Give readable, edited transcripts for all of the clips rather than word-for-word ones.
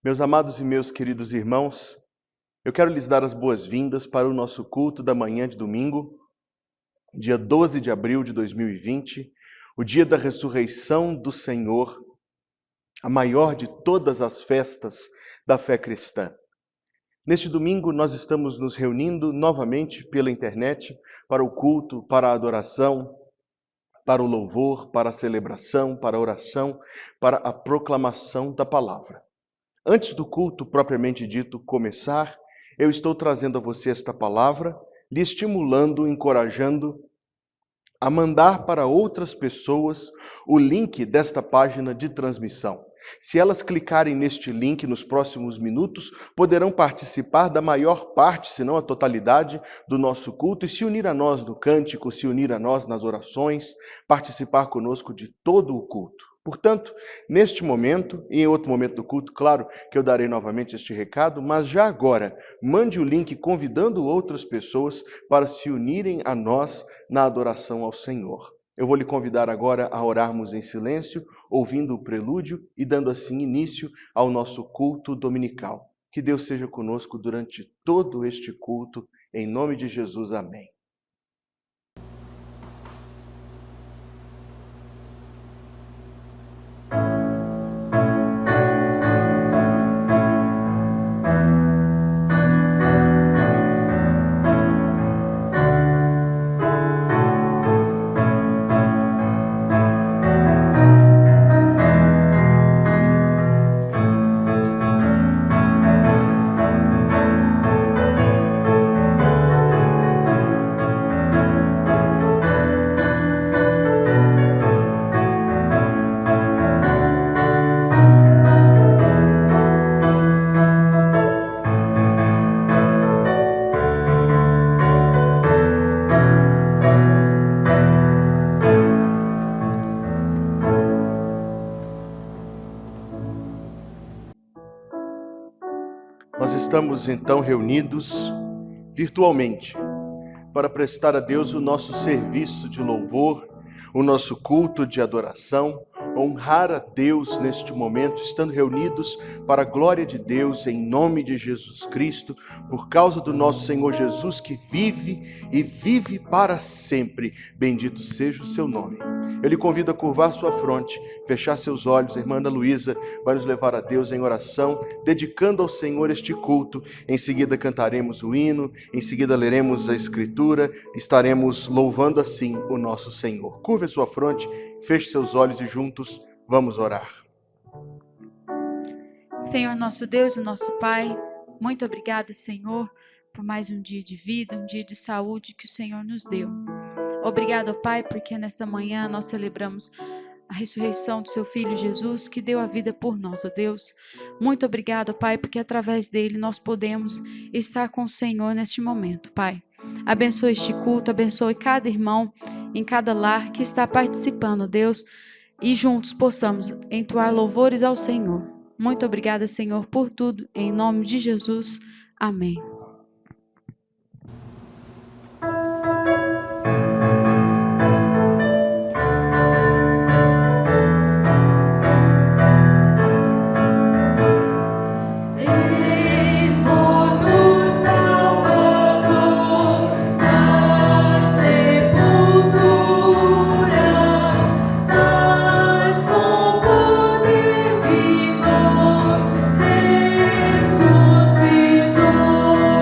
Meus amados e meus queridos irmãos, eu quero lhes dar as boas-vindas para o nosso culto da manhã de domingo, dia 12 de abril de 2020, o dia da ressurreição do Senhor, a maior de todas as festas da fé cristã. Neste domingo, nós estamos nos reunindo novamente pela internet para o culto, para a adoração, para o louvor, para a celebração, para a oração, para a proclamação da palavra. Antes do culto propriamente dito começar, eu estou trazendo a você esta palavra, lhe estimulando, encorajando a mandar para outras pessoas o link desta página de transmissão. Se elas clicarem neste link nos próximos minutos, poderão participar da maior parte, se não a totalidade, do nosso culto e se unir a nós no cântico, se unir a nós nas orações, participar conosco de todo o culto. Portanto, neste momento e em outro momento do culto, claro que eu darei novamente este recado, mas já agora, mande o link convidando outras pessoas para se unirem a nós na adoração ao Senhor. Eu vou lhe convidar agora a orarmos em silêncio, ouvindo o prelúdio e dando assim início ao nosso culto dominical. Que Deus seja conosco durante todo este culto, em nome de Jesus, amém. Nós estamos então reunidos virtualmente para prestar a Deus o nosso serviço de louvor, o nosso culto de adoração, honrar a Deus neste momento, estando reunidos para a glória de Deus em nome de Jesus Cristo, por causa do nosso Senhor Jesus que vive e vive para sempre. Bendito seja o seu nome. Eu lhe convido a curvar sua fronte, fechar seus olhos. A irmã Ana Luísa vai nos levar a Deus em oração, dedicando ao Senhor este culto. Em seguida cantaremos o hino, em seguida leremos a Escritura, estaremos louvando assim o nosso Senhor. Curve sua fronte, feche seus olhos e juntos vamos orar. Senhor nosso Deus e nosso Pai, muito obrigada, Senhor, por mais um dia de vida, um dia de saúde que o Senhor nos deu. Obrigado, Pai, porque nesta manhã nós celebramos a ressurreição do seu Filho Jesus, que deu a vida por nós, ó Deus. Muito obrigado, Pai, porque através dele nós podemos estar com o Senhor neste momento, Pai. Abençoe este culto, abençoe cada irmão em cada lar que está participando, ó Deus, e juntos possamos entoar louvores ao Senhor. Muito obrigada, Senhor, por tudo, em nome de Jesus. Amém. Ressuscitou.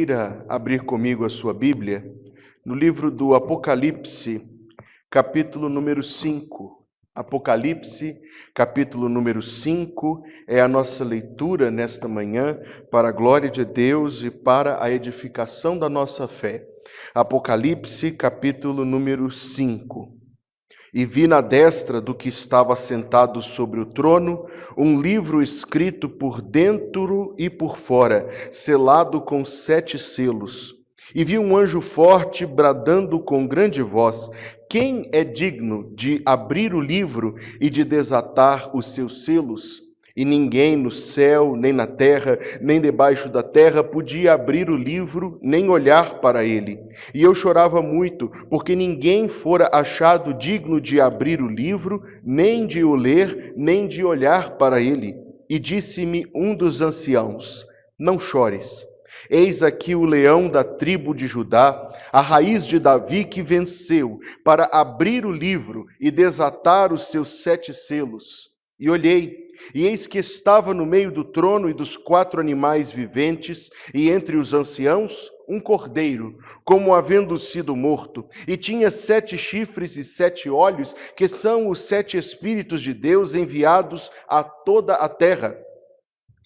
queira abrir comigo a sua Bíblia no livro do Apocalipse, capítulo número 5. Apocalipse, capítulo número 5, é a nossa leitura nesta manhã para a glória de Deus e para a edificação da nossa fé. Apocalipse, capítulo número 5. E vi na destra do que estava sentado sobre o trono um livro escrito por dentro e por fora, selado com 7 selos. E vi um anjo forte bradando com grande voz: quem é digno de abrir o livro e de desatar os seus selos? E ninguém no céu, nem na terra, nem debaixo da terra podia abrir o livro, nem olhar para ele. E eu chorava muito, porque ninguém fora achado digno de abrir o livro, nem de o ler, nem de olhar para ele. E disse-me um dos anciãos: não chores. Eis aqui o leão da tribo de Judá, a raiz de Davi, que venceu para abrir o livro e desatar os seus 7 selos. E olhei, e eis que estava no meio do trono e dos 4 animais viventes, e entre os anciãos, um cordeiro, como havendo sido morto, e tinha 7 chifres e 7 olhos, que são os 7 Espíritos de Deus enviados a toda a terra.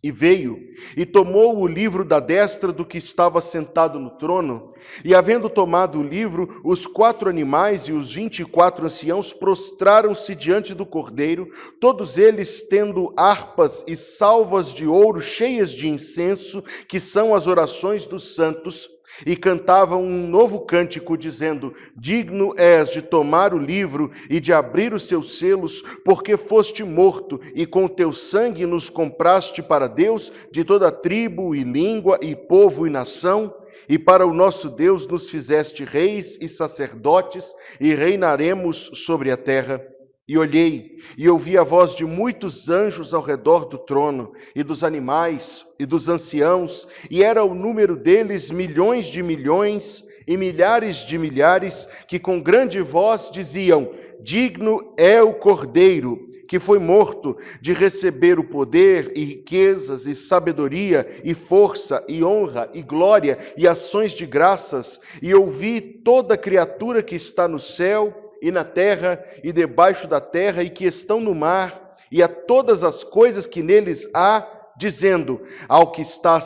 E veio, e tomou o livro da destra do que estava sentado no trono, e havendo tomado o livro, os 4 animais e os 24 anciãos prostraram-se diante do cordeiro, todos eles tendo harpas e salvas de ouro cheias de incenso, que são as orações dos santos, e cantavam um novo cântico, dizendo: digno és de tomar o livro e de abrir os seus selos, porque foste morto, e com teu sangue nos compraste para Deus de toda tribo e língua e povo e nação, e para o nosso Deus nos fizeste reis e sacerdotes, e reinaremos sobre a terra. E olhei, e ouvi a voz de muitos anjos ao redor do trono, e dos animais, e dos anciãos, e era o número deles milhões de milhões, e milhares de milhares, que com grande voz diziam: digno é o Cordeiro, que foi morto, de receber o poder, e riquezas, e sabedoria, e força, e honra, e glória, e ações de graças. E ouvi toda criatura que está no céu, e na terra, e debaixo da terra, e que estão no mar, e a todas as coisas que neles há, dizendo: ao que está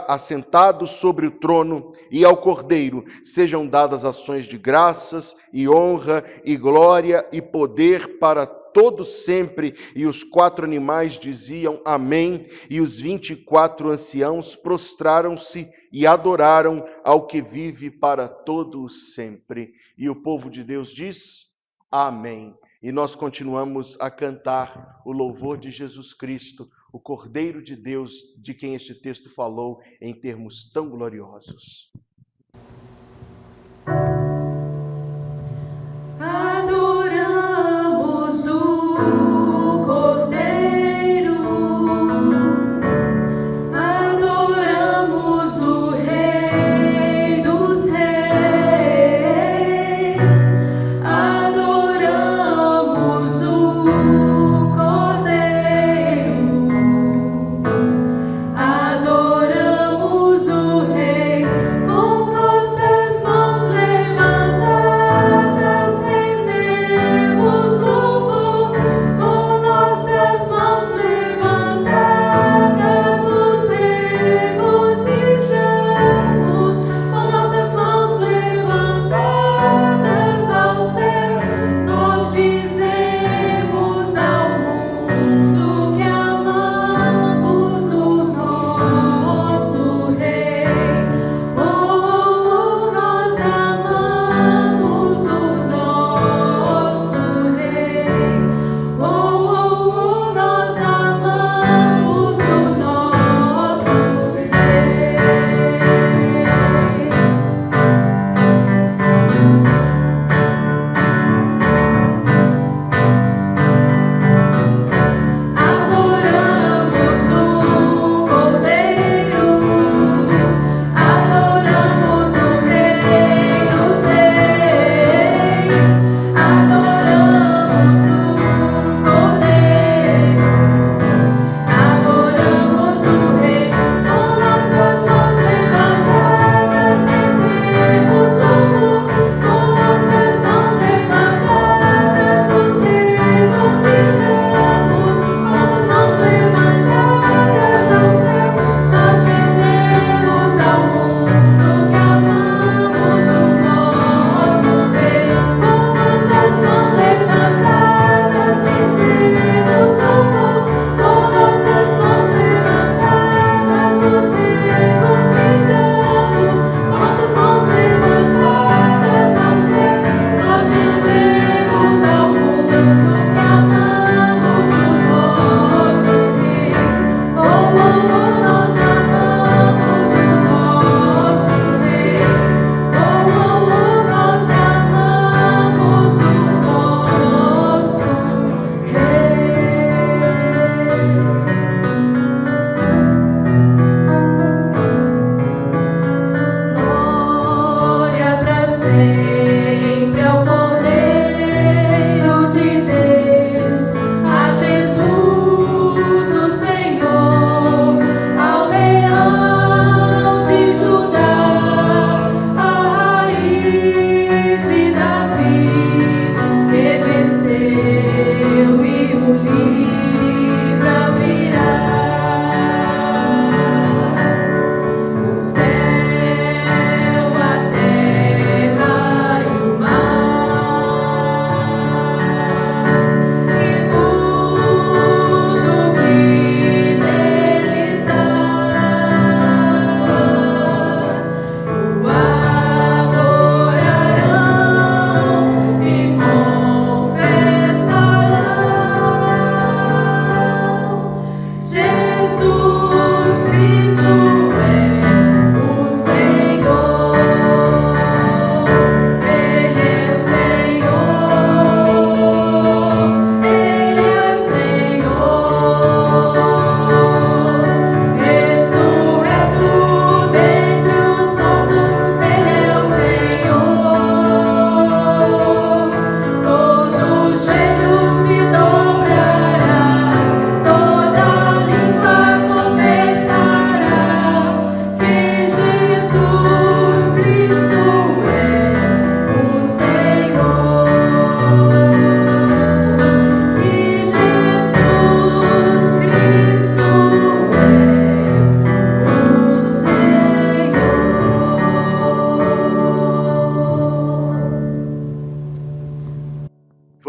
assentado sobre o trono e ao Cordeiro sejam dadas ações de graças, e honra, e glória, e poder para todos sempre. E os 4 animais diziam: amém, e os 24 anciãos prostraram-se e adoraram ao que vive para todos sempre. E o povo de Deus diz: amém. E nós continuamos a cantar o louvor de Jesus Cristo, o Cordeiro de Deus, de quem este texto falou em termos tão gloriosos. Adoramos o Cordeiro, adoramos o Rei dos Reis, adoramos o Cordeiro, adoramos o Rei.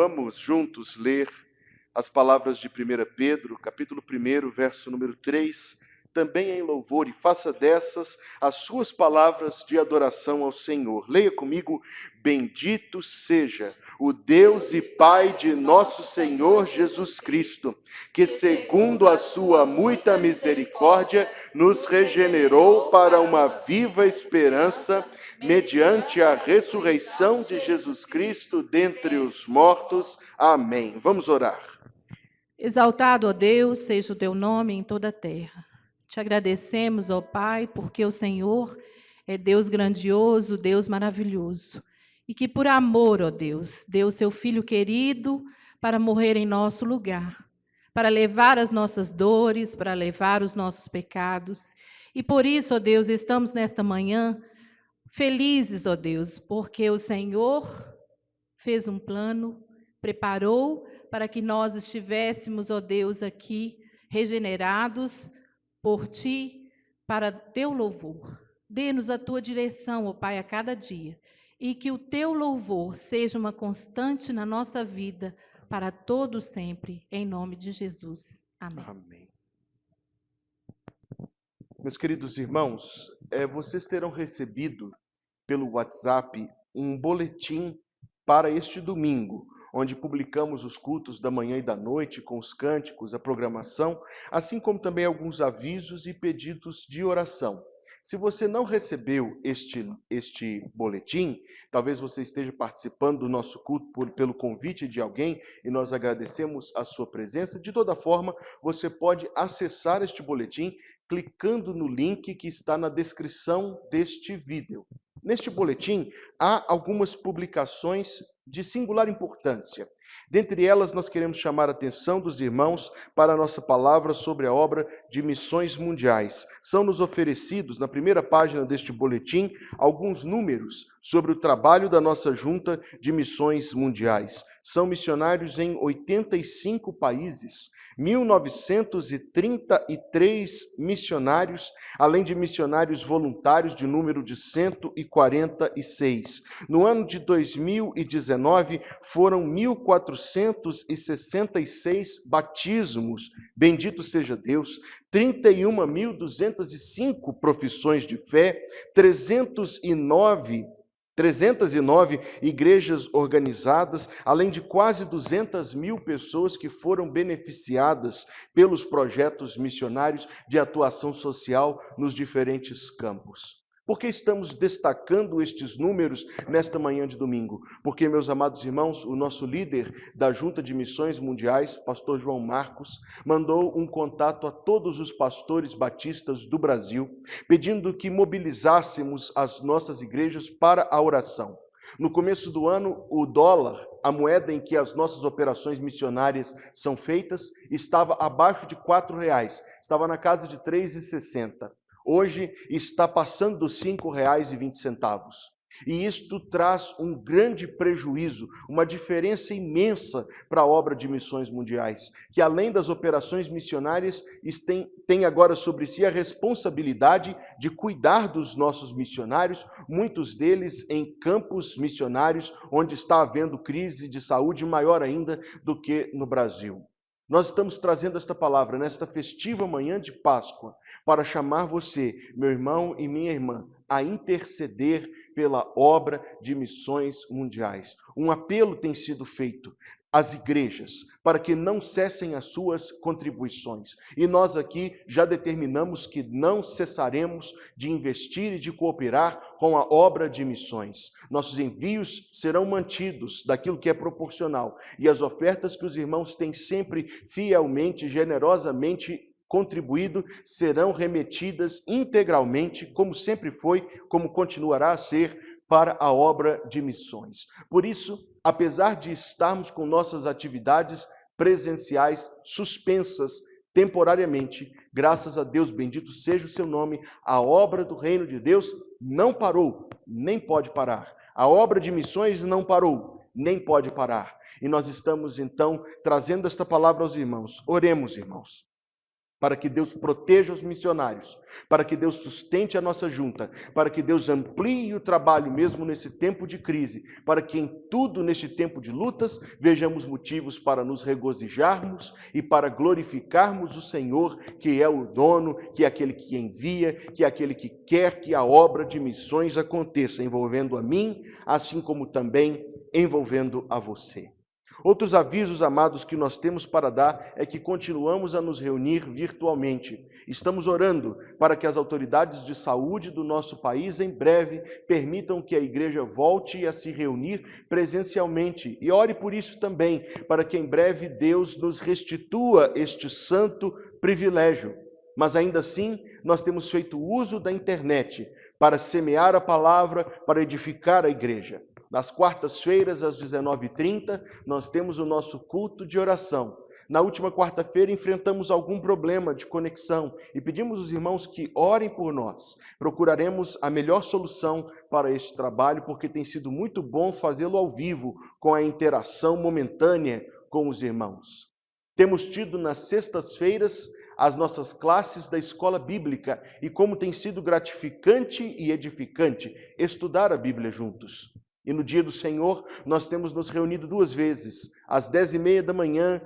Vamos juntos ler as palavras de 1 Pedro, capítulo 1, verso número 3, também em louvor, e faça dessas as suas palavras de adoração ao Senhor. Leia comigo: bendito seja o Deus e Pai de nosso Senhor Jesus Cristo, que segundo a sua muita misericórdia nos regenerou para uma viva esperança, mediante a ressurreição de Jesus Cristo dentre os mortos. Amém. Vamos orar. Exaltado, ó Deus, seja o teu nome em toda a terra. Te agradecemos, ó Pai, porque o Senhor é Deus grandioso, Deus maravilhoso. E que por amor, ó Deus, deu o seu Filho querido para morrer em nosso lugar, para levar as nossas dores, para levar os nossos pecados. E por isso, ó Deus, estamos nesta manhã felizes, ó Deus, porque o Senhor fez um plano, preparou para que nós estivéssemos, ó Deus, aqui regenerados por Ti, para Teu louvor. Dê-nos a Tua direção, ó Pai, a cada dia, e que o Teu louvor seja uma constante na nossa vida, para todo sempre, em nome de Jesus. Amém. Amém. Meus queridos irmãos, vocês terão recebido pelo WhatsApp um boletim para este domingo, onde publicamos os cultos da manhã e da noite, com os cânticos, a programação, assim como também alguns avisos e pedidos de oração. Se você não recebeu este boletim, talvez você esteja participando do nosso culto pelo convite de alguém, e nós agradecemos a sua presença. De toda forma, você pode acessar este boletim clicando no link que está na descrição deste vídeo. Neste boletim, há algumas publicações de singular importância. Dentre elas, nós queremos chamar a atenção dos irmãos para a nossa palavra sobre a obra de missões mundiais. São-nos oferecidos, na primeira página deste boletim, alguns números sobre o trabalho da nossa Junta de Missões Mundiais. São missionários em 85 países, 1.933 missionários, além de missionários voluntários de número de 146. No ano de 2019, foram 1.466 batismos, bendito seja Deus, 31.205 profissões de fé, 309 igrejas organizadas, além de quase 200 mil pessoas que foram beneficiadas pelos projetos missionários de atuação social nos diferentes campos. Por que estamos destacando estes números nesta manhã de domingo? Porque, meus amados irmãos, o nosso líder da Junta de Missões Mundiais, pastor João Marcos, mandou um contato a todos os pastores batistas do Brasil, pedindo que mobilizássemos as nossas igrejas para a oração. No começo do ano, o dólar, a moeda em que as nossas operações missionárias são feitas, estava abaixo de R$4, estava na casa de R$ 3,60. Hoje está passando dos R$ 5,20. E isto traz um grande prejuízo, uma diferença imensa para a obra de missões mundiais, que além das operações missionárias, tem agora sobre si a responsabilidade de cuidar dos nossos missionários, muitos deles em campos missionários, onde está havendo crise de saúde maior ainda do que no Brasil. Nós estamos trazendo esta palavra nesta festiva manhã de Páscoa, para chamar você, meu irmão e minha irmã, a interceder pela obra de missões mundiais. Um apelo tem sido feito às igrejas para que não cessem as suas contribuições. E nós aqui já determinamos que não cessaremos de investir e de cooperar com a obra de missões. Nossos envios serão mantidos daquilo que é proporcional. E as ofertas que os irmãos têm sempre fielmente, generosamente contribuído, serão remetidas integralmente, como sempre foi, como continuará a ser, para a obra de missões. Por isso, apesar de estarmos com nossas atividades presenciais suspensas temporariamente, graças a Deus, bendito seja o seu nome, a obra do reino de Deus não parou, nem pode parar. A obra de missões não parou, nem pode parar. E nós estamos, então, trazendo esta palavra aos irmãos. Oremos, irmãos. para que Deus proteja os missionários, para que Deus sustente a nossa junta, para que Deus amplie o trabalho mesmo nesse tempo de crise, para que em tudo neste tempo de lutas vejamos motivos para nos regozijarmos e para glorificarmos o Senhor, que é o dono, que é aquele que envia, que é aquele que quer que a obra de missões aconteça, envolvendo a mim, assim como também envolvendo a você. Outros avisos, amados, que nós temos para dar é que continuamos a nos reunir virtualmente. Estamos orando para que as autoridades de saúde do nosso país em breve permitam que a igreja volte a se reunir presencialmente. E ore por isso também, para que em breve Deus nos restitua este santo privilégio. Mas ainda assim, nós temos feito uso da internet para semear a palavra, para edificar a igreja. Nas quartas-feiras, às 19h30, nós temos o nosso culto de oração. Na última quarta-feira, enfrentamos algum problema de conexão e pedimos aos irmãos que orem por nós. Procuraremos a melhor solução para este trabalho, porque tem sido muito bom fazê-lo ao vivo, com a interação momentânea com os irmãos. Temos tido nas sextas-feiras as nossas classes da escola bíblica e como tem sido gratificante e edificante estudar a Bíblia juntos. E no dia do Senhor, nós temos nos reunido 2 vezes, às 10h30 da manhã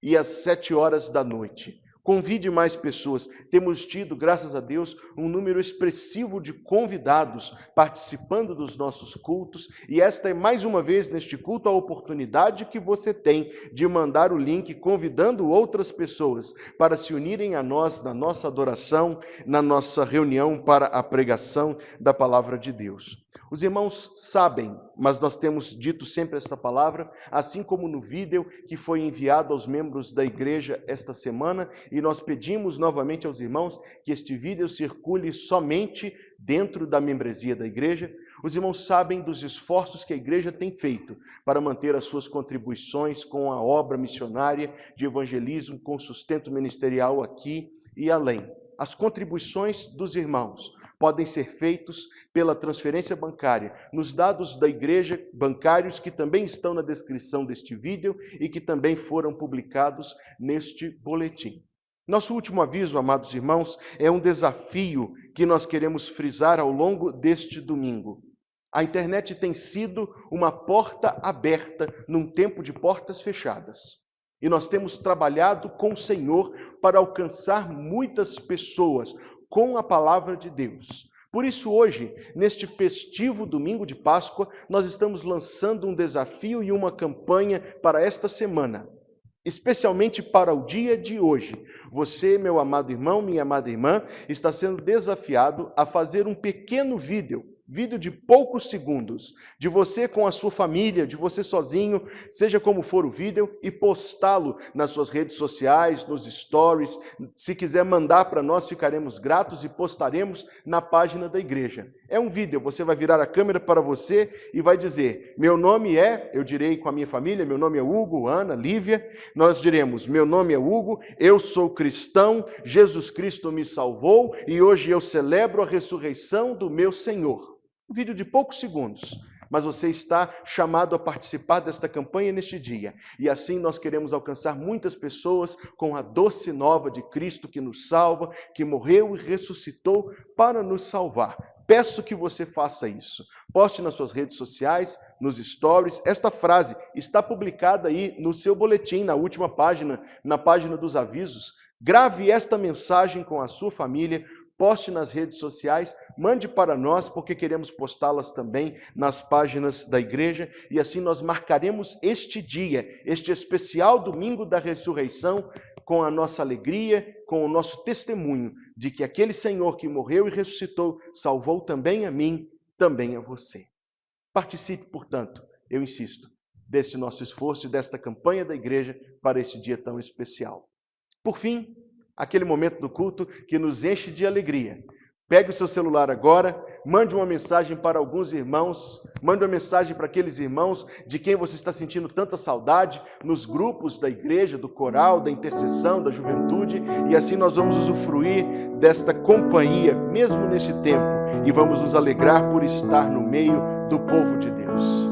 e às 7h da noite. Convide mais pessoas. Temos tido, graças a Deus, um número expressivo de convidados participando dos nossos cultos. E esta é mais uma vez neste culto a oportunidade que você tem de mandar o link convidando outras pessoas para se unirem a nós na nossa adoração, na nossa reunião para a pregação da palavra de Deus. Os irmãos sabem, mas nós temos dito sempre esta palavra, assim como no vídeo que foi enviado aos membros da igreja esta semana, e nós pedimos novamente aos irmãos que este vídeo circule somente dentro da membresia da igreja. Os irmãos sabem dos esforços que a igreja tem feito para manter as suas contribuições com a obra missionária de evangelismo, com sustento ministerial aqui e além. As contribuições dos irmãos podem ser feitos pela transferência bancária, nos dados da igreja bancários que também estão na descrição deste vídeo e que também foram publicados neste boletim. Nosso último aviso, amados irmãos, é um desafio que nós queremos frisar ao longo deste domingo. A internet tem sido uma porta aberta num tempo de portas fechadas. E nós temos trabalhado com o Senhor para alcançar muitas pessoas com a palavra de Deus. Por isso hoje, neste festivo domingo de Páscoa, nós estamos lançando um desafio e uma campanha para esta semana, especialmente para o dia de hoje. Você, meu amado irmão, minha amada irmã, está sendo desafiado a fazer um pequeno vídeo de poucos segundos, de você com a sua família, de você sozinho, seja como for o vídeo, e postá-lo nas suas redes sociais, nos stories. Se quiser mandar para nós, ficaremos gratos e postaremos na página da igreja. É um vídeo, você vai virar a câmera para você e vai dizer, meu nome é, eu direi com a minha família, meu nome é Hugo, Ana, Lívia, nós diremos, meu nome é Hugo, eu sou cristão, Jesus Cristo me salvou e hoje eu celebro a ressurreição do meu Senhor. Um vídeo de poucos segundos, mas você está chamado a participar desta campanha neste dia. E assim nós queremos alcançar muitas pessoas com a doce nova de Cristo que nos salva, que morreu e ressuscitou para nos salvar. Peço que você faça isso. Poste nas suas redes sociais, nos stories. Esta frase está publicada aí no seu boletim, na última página, na página dos avisos. Grave esta mensagem com a sua família, poste nas redes sociais, mande para nós, porque queremos postá-las também nas páginas da igreja, e assim nós marcaremos este dia, este especial domingo da ressurreição, com a nossa alegria, com o nosso testemunho de que aquele Senhor que morreu e ressuscitou, salvou também a mim, também a você. Participe, portanto, eu insisto, desse nosso esforço e desta campanha da igreja para este dia tão especial. Por fim, aquele momento do culto que nos enche de alegria. Pegue o seu celular agora, mande uma mensagem para alguns irmãos, mande uma mensagem para aqueles irmãos de quem você está sentindo tanta saudade, nos grupos da igreja, do coral, da intercessão, da juventude, e assim nós vamos usufruir desta companhia, mesmo nesse tempo, e vamos nos alegrar por estar no meio do povo de Deus.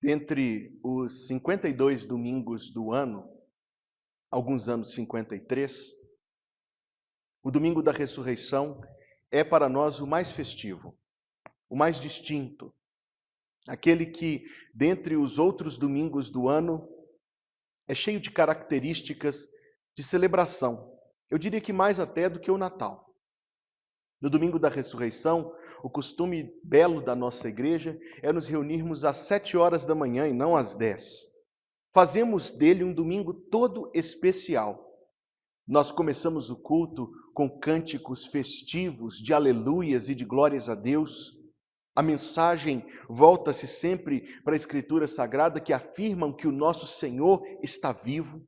Dentre os 52 domingos do ano, alguns anos 53, o domingo da ressurreição é para nós o mais festivo, o mais distinto, aquele que, dentre os outros domingos do ano, é cheio de características de celebração. Eu diria que mais até do que o Natal. No domingo da ressurreição, o costume belo da nossa igreja é nos reunirmos às 7 horas da manhã e não às 10. Fazemos dele um domingo todo especial. Nós começamos o culto com cânticos festivos de aleluias e de glórias a Deus. A mensagem volta-se sempre para a Escritura Sagrada que afirmam que o nosso Senhor está vivo.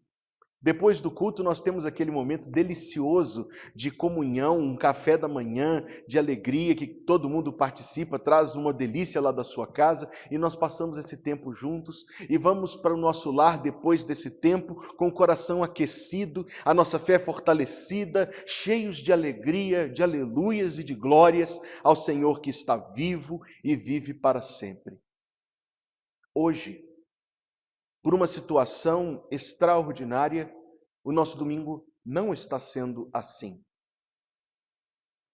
Depois do culto, nós temos aquele momento delicioso de comunhão, um café da manhã, de alegria, que todo mundo participa, traz uma delícia lá da sua casa, e nós passamos esse tempo juntos, e vamos para o nosso lar depois desse tempo, com o coração aquecido, a nossa fé fortalecida, cheios de alegria, de aleluias e de glórias ao Senhor que está vivo e vive para sempre. Hoje, por uma situação extraordinária, o nosso domingo não está sendo assim.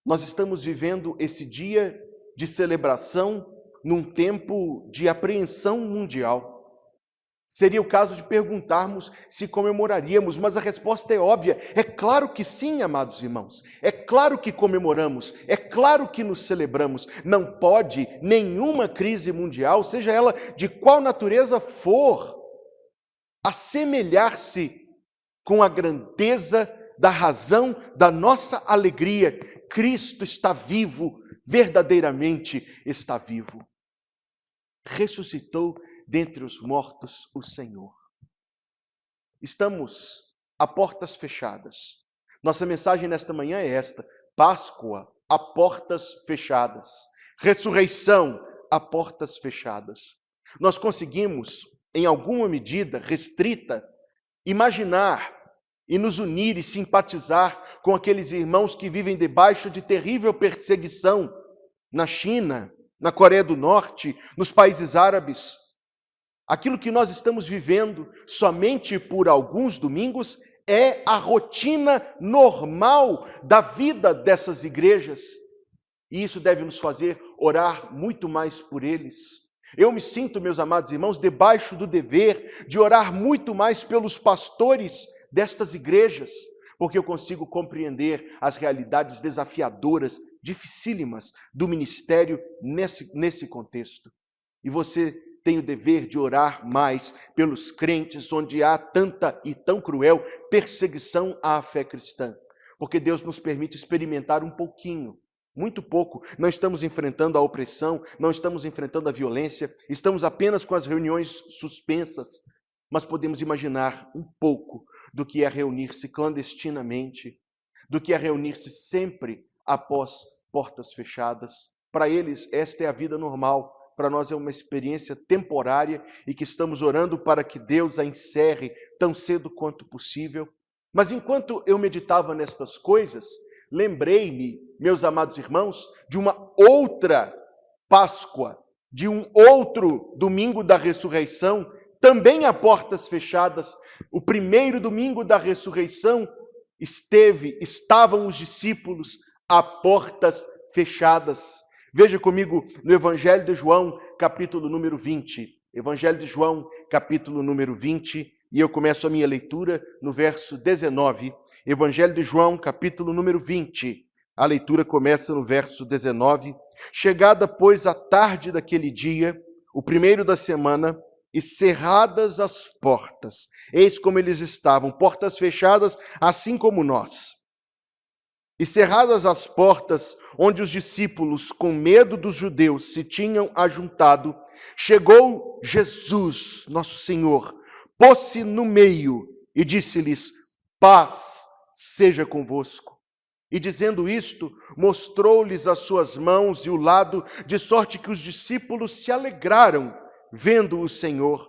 Nós estamos vivendo esse dia de celebração num tempo de apreensão mundial. Seria o caso de perguntarmos se comemoraríamos, mas a resposta é óbvia. É claro que sim, amados irmãos. É claro que comemoramos. É claro que nos celebramos. Não pode nenhuma crise mundial, seja ela de qual natureza for, assemelhar-se com a grandeza da razão da nossa alegria. Cristo está vivo, verdadeiramente está vivo. Ressuscitou dentre os mortos o Senhor. Estamos a portas fechadas. Nossa mensagem nesta manhã é esta: Páscoa a portas fechadas. Ressurreição a portas fechadas. Nós conseguimos, em alguma medida restrita, imaginar e nos unir e simpatizar com aqueles irmãos que vivem debaixo de terrível perseguição na China, na Coreia do Norte, nos países árabes. Aquilo que nós estamos vivendo somente por alguns domingos é a rotina normal da vida dessas igrejas. E isso deve nos fazer orar muito mais por eles. Eu me sinto, meus amados irmãos, debaixo do dever de orar muito mais pelos pastores destas igrejas, porque eu consigo compreender as realidades desafiadoras, dificílimas do ministério nesse contexto. E você tem o dever de orar mais pelos crentes onde há tanta e tão cruel perseguição à fé cristã, porque Deus nos permite experimentar um pouquinho. Muito pouco. Não estamos enfrentando a opressão, não estamos enfrentando a violência, estamos apenas com as reuniões suspensas, mas podemos imaginar um pouco do que é reunir-se clandestinamente, do que é reunir-se sempre após portas fechadas. Para eles, esta é a vida normal. Para nós é uma experiência temporária e que estamos orando para que Deus a encerre tão cedo quanto possível. Mas enquanto eu meditava nestas coisas, lembrei-me, meus amados irmãos, de uma outra Páscoa, de um outro domingo da ressurreição, também a portas fechadas. O primeiro domingo da ressurreição estavam os discípulos a portas fechadas. Veja comigo no Evangelho de João, capítulo número 20. Evangelho de João, capítulo número 20, e eu começo a minha leitura no verso 19. Evangelho de João, capítulo número 20. A leitura começa no verso 19. Chegada, pois, a tarde daquele dia, o primeiro da semana, e cerradas as portas, eis como eles estavam, portas fechadas, assim como nós. E cerradas as portas, onde os discípulos, com medo dos judeus, se tinham ajuntado, chegou Jesus, nosso Senhor, pôs-se no meio e disse-lhes: paz seja convosco. E dizendo isto, mostrou-lhes as suas mãos e o lado, de sorte que os discípulos se alegraram, vendo o Senhor.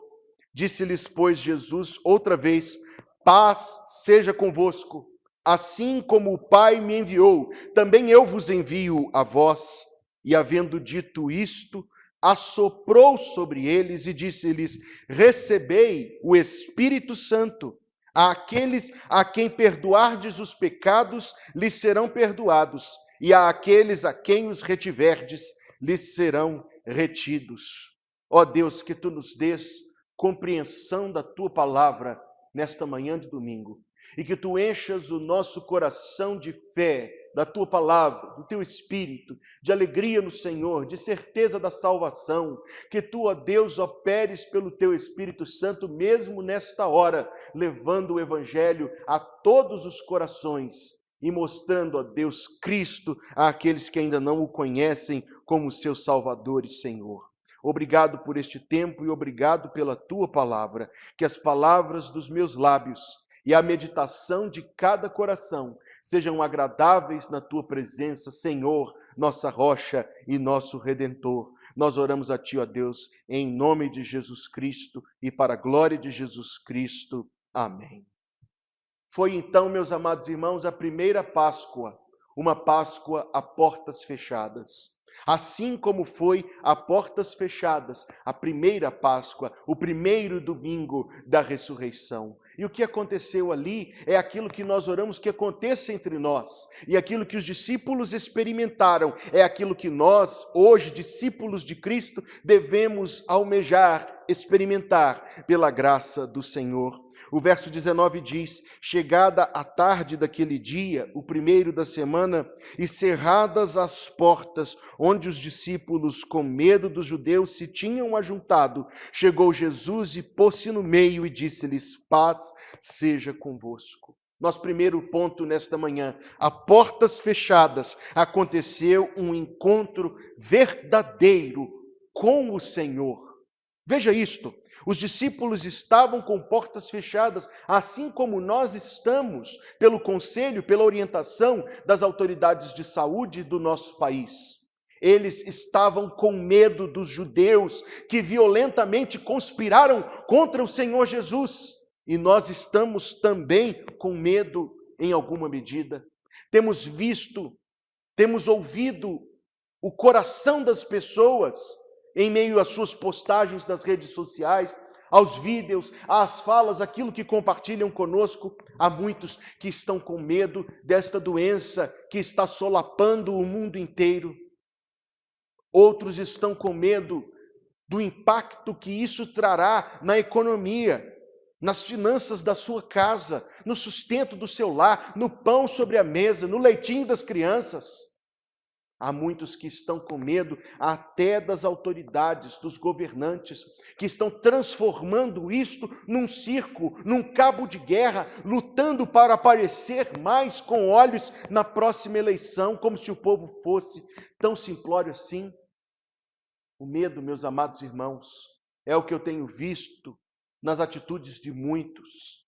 Disse-lhes, pois, Jesus outra vez: paz seja convosco. Assim como o Pai me enviou, também eu vos envio a vós. E havendo dito isto, assoprou sobre eles e disse-lhes: recebei o Espírito Santo. Àqueles a quem perdoardes os pecados, lhes serão perdoados, e àqueles a quem os retiverdes, lhes serão retidos. Ó Deus, que Tu nos dês compreensão da Tua palavra nesta manhã de domingo, e que Tu enchas o nosso coração de fé, da Tua palavra, do Teu Espírito, de alegria no Senhor, de certeza da salvação, que Tu, ó Deus, operes pelo Teu Espírito Santo, mesmo nesta hora, levando o Evangelho a todos os corações e mostrando, ó Deus, Cristo àqueles que ainda não o conhecem como seu Salvador e Senhor. Obrigado por este tempo e obrigado pela Tua palavra, que as palavras dos meus lábios e a meditação de cada coração sejam agradáveis na Tua presença, Senhor, nossa rocha e nosso Redentor. Nós oramos a Ti, ó Deus, em nome de Jesus Cristo e para a glória de Jesus Cristo. Amém. Foi então, meus amados irmãos, a primeira Páscoa, uma Páscoa a portas fechadas. Assim como foi a portas fechadas a primeira Páscoa, o primeiro domingo da ressurreição. E o que aconteceu ali é aquilo que nós oramos que aconteça entre nós. E aquilo que os discípulos experimentaram é aquilo que nós, hoje, discípulos de Cristo, devemos almejar, experimentar pela graça do Senhor. O verso 19 diz: chegada a tarde daquele dia, o primeiro da semana, e cerradas as portas, onde os discípulos, com medo dos judeus, se tinham ajuntado, chegou Jesus e pôs-se no meio e disse-lhes: paz seja convosco. Nosso primeiro ponto nesta manhã: a portas fechadas, aconteceu um encontro verdadeiro com o Senhor. Veja isto. Os discípulos estavam com portas fechadas, assim como nós estamos, pelo conselho, pela orientação das autoridades de saúde do nosso país. Eles estavam com medo dos judeus que violentamente conspiraram contra o Senhor Jesus. E nós estamos também com medo em alguma medida. Temos visto, temos ouvido o coração das pessoas em meio às suas postagens nas redes sociais, aos vídeos, às falas, aquilo que compartilham conosco. Há muitos que estão com medo desta doença que está solapando o mundo inteiro. Outros estão com medo do impacto que isso trará na economia, nas finanças da sua casa, no sustento do seu lar, no pão sobre a mesa, no leitinho das crianças. Há muitos que estão com medo até das autoridades, dos governantes, que estão transformando isto num circo, num cabo de guerra, lutando para aparecer mais com olhos na próxima eleição, como se o povo fosse tão simplório assim. O medo, meus amados irmãos, é o que eu tenho visto nas atitudes de muitos.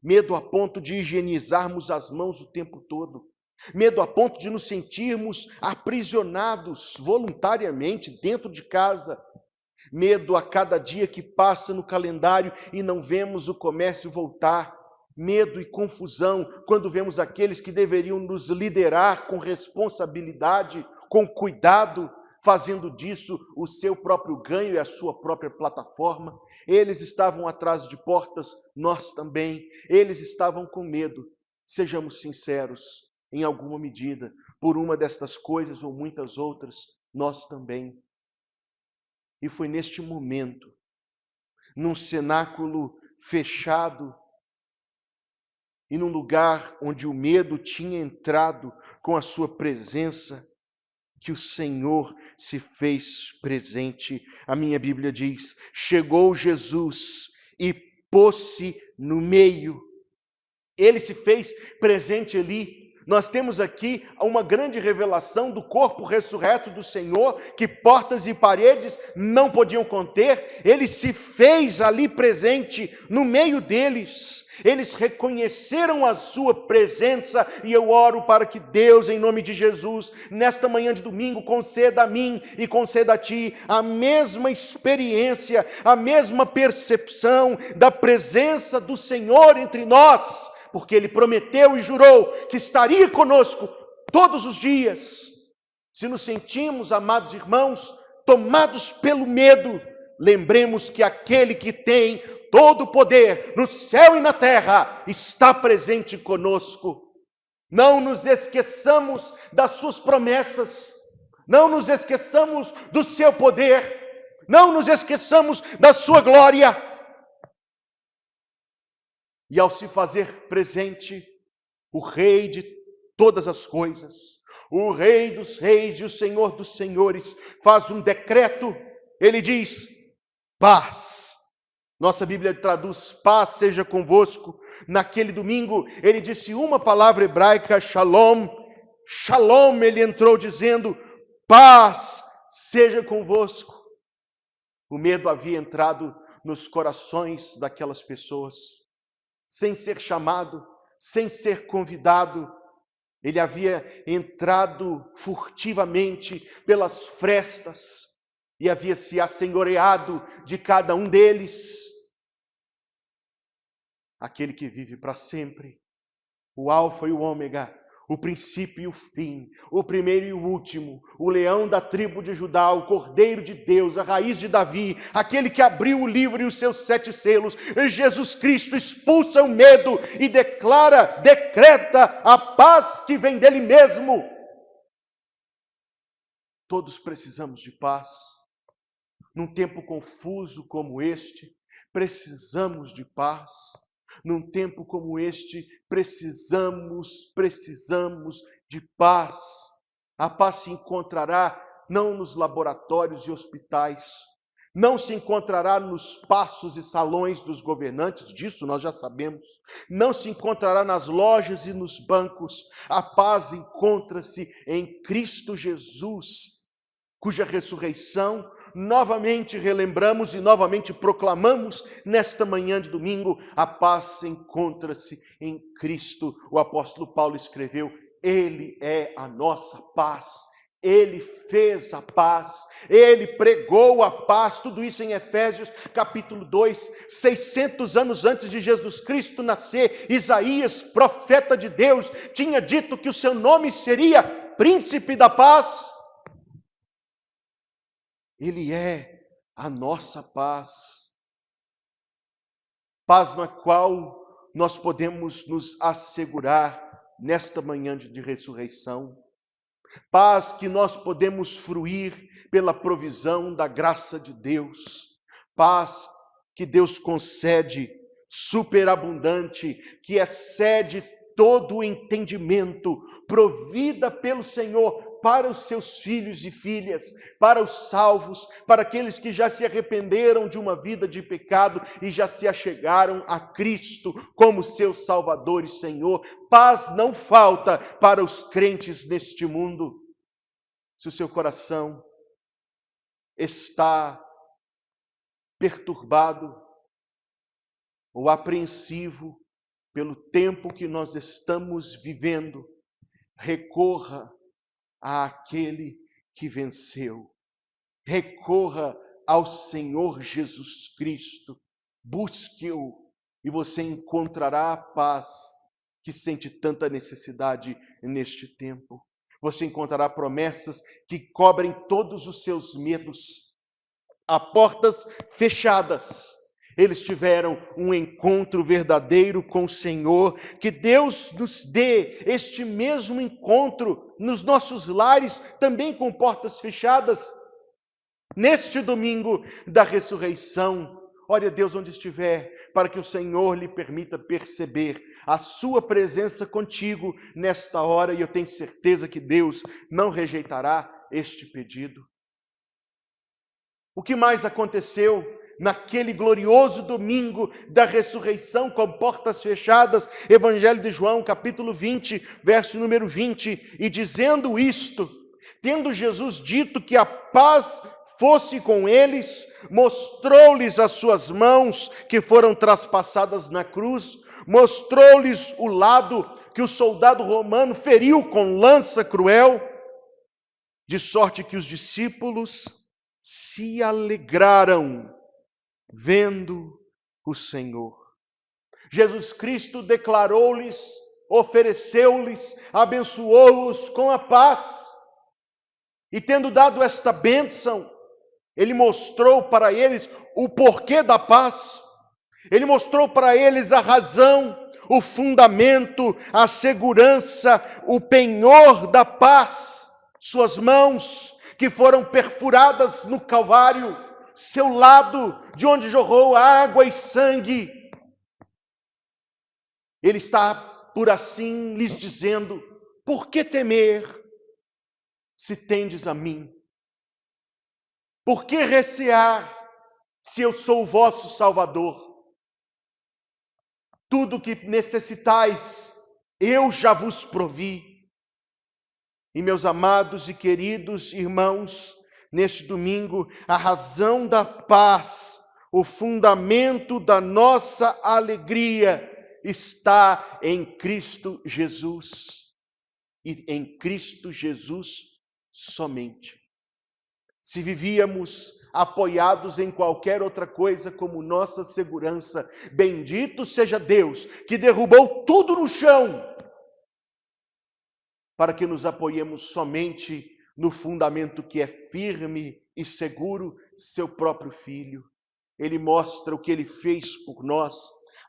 Medo a ponto de higienizarmos as mãos o tempo todo. Medo a ponto de nos sentirmos aprisionados voluntariamente dentro de casa. Medo a cada dia que passa no calendário e não vemos o comércio voltar. Medo e confusão quando vemos aqueles que deveriam nos liderar com responsabilidade, com cuidado, fazendo disso o seu próprio ganho e a sua própria plataforma. Eles estavam atrás de portas, nós também. Eles estavam com medo. Sejamos sinceros. Em alguma medida, por uma destas coisas ou muitas outras, nós também. E foi neste momento, num cenáculo fechado, e num lugar onde o medo tinha entrado com a sua presença, que o Senhor se fez presente. A minha Bíblia diz: chegou Jesus e pôs-se no meio. Ele se fez presente ali. Nós temos aqui uma grande revelação do corpo ressurreto do Senhor, que portas e paredes não podiam conter. Ele se fez ali presente no meio deles. Eles reconheceram a sua presença e eu oro para que Deus, em nome de Jesus, nesta manhã de domingo, conceda a mim e conceda a ti a mesma experiência, a mesma percepção da presença do Senhor entre nós. Porque Ele prometeu e jurou que estaria conosco todos os dias. Se nos sentimos, amados irmãos, tomados pelo medo, lembremos que aquele que tem todo o poder no céu e na terra está presente conosco. Não nos esqueçamos das suas promessas, não nos esqueçamos do seu poder, não nos esqueçamos da sua glória. E ao se fazer presente, o Rei de todas as coisas, o Rei dos reis e o Senhor dos senhores, faz um decreto, ele diz: paz. Nossa Bíblia traduz: paz seja convosco. Naquele domingo, ele disse uma palavra hebraica, shalom. Shalom, ele entrou dizendo: paz seja convosco. O medo havia entrado nos corações daquelas pessoas, sem ser chamado, sem ser convidado. Ele havia entrado furtivamente pelas frestas e havia se assenhoreado de cada um deles. Aquele que vive para sempre, o Alfa e o Ômega, o princípio e o fim, o primeiro e o último, o leão da tribo de Judá, o Cordeiro de Deus, a raiz de Davi, aquele que abriu o livro e os seus 7 selos, Jesus Cristo expulsa o medo e decreta a paz que vem dele mesmo. Todos precisamos de paz. Num tempo confuso como este, precisamos de paz. Num tempo como este, precisamos de paz. A paz se encontrará não nos laboratórios e hospitais, não se encontrará nos passos e salões dos governantes, disso nós já sabemos, não se encontrará nas lojas e nos bancos. A paz encontra-se em Cristo Jesus, cuja ressurreição novamente relembramos e novamente proclamamos nesta manhã de domingo. A paz encontra-se em Cristo. O apóstolo Paulo escreveu: Ele é a nossa paz. Ele fez a paz, Ele pregou a paz, tudo isso em Efésios capítulo 2, 600 anos antes de Jesus Cristo nascer, Isaías, profeta de Deus, tinha dito que o seu nome seria Príncipe da Paz. Ele é a nossa paz, paz na qual nós podemos nos assegurar nesta manhã de ressurreição, paz que nós podemos fruir pela provisão da graça de Deus, paz que Deus concede superabundante, que excede todo o entendimento, provida pelo Senhor para os seus filhos e filhas, para os salvos, para aqueles que já se arrependeram de uma vida de pecado e já se achegaram a Cristo como seu Salvador e Senhor. Paz não falta para os crentes neste mundo. Se o seu coração está perturbado ou apreensivo pelo tempo que nós estamos vivendo, recorra àquele que venceu. Recorra ao Senhor Jesus Cristo. Busque-o e você encontrará a paz que sente tanta necessidade neste tempo. Você encontrará promessas que cobrem todos os seus medos. A portas fechadas, eles tiveram um encontro verdadeiro com o Senhor. Que Deus nos dê este mesmo encontro nos nossos lares, também com portas fechadas. Neste domingo da ressurreição, ore a Deus onde estiver, para que o Senhor lhe permita perceber a sua presença contigo nesta hora. E eu tenho certeza que Deus não rejeitará este pedido. O que mais aconteceu naquele glorioso domingo da ressurreição com portas fechadas? Evangelho de João, capítulo 20, verso número 20. E dizendo isto, tendo Jesus dito que a paz fosse com eles, mostrou-lhes as suas mãos que foram traspassadas na cruz, mostrou-lhes o lado que o soldado romano feriu com lança cruel, de sorte que os discípulos se alegraram vendo o Senhor. Jesus Cristo declarou-lhes, ofereceu-lhes, abençoou-os com a paz. E tendo dado esta bênção, Ele mostrou para eles o porquê da paz. Ele mostrou para eles a razão, o fundamento, a segurança, o penhor da paz. Suas mãos que foram perfuradas no Calvário, seu lado de onde jorrou água e sangue. Ele está, por assim, lhes dizendo: por que temer, se tendes a mim? Por que recear, se eu sou o vosso Salvador? Tudo que necessitais, eu já vos provi. E meus amados e queridos irmãos, neste domingo, a razão da paz, o fundamento da nossa alegria está em Cristo Jesus. E em Cristo Jesus somente. Se vivíamos apoiados em qualquer outra coisa como nossa segurança, bendito seja Deus, que derrubou tudo no chão, para que nos apoiemos somente no fundamento que é firme e seguro, seu próprio Filho. Ele mostra o que Ele fez por nós,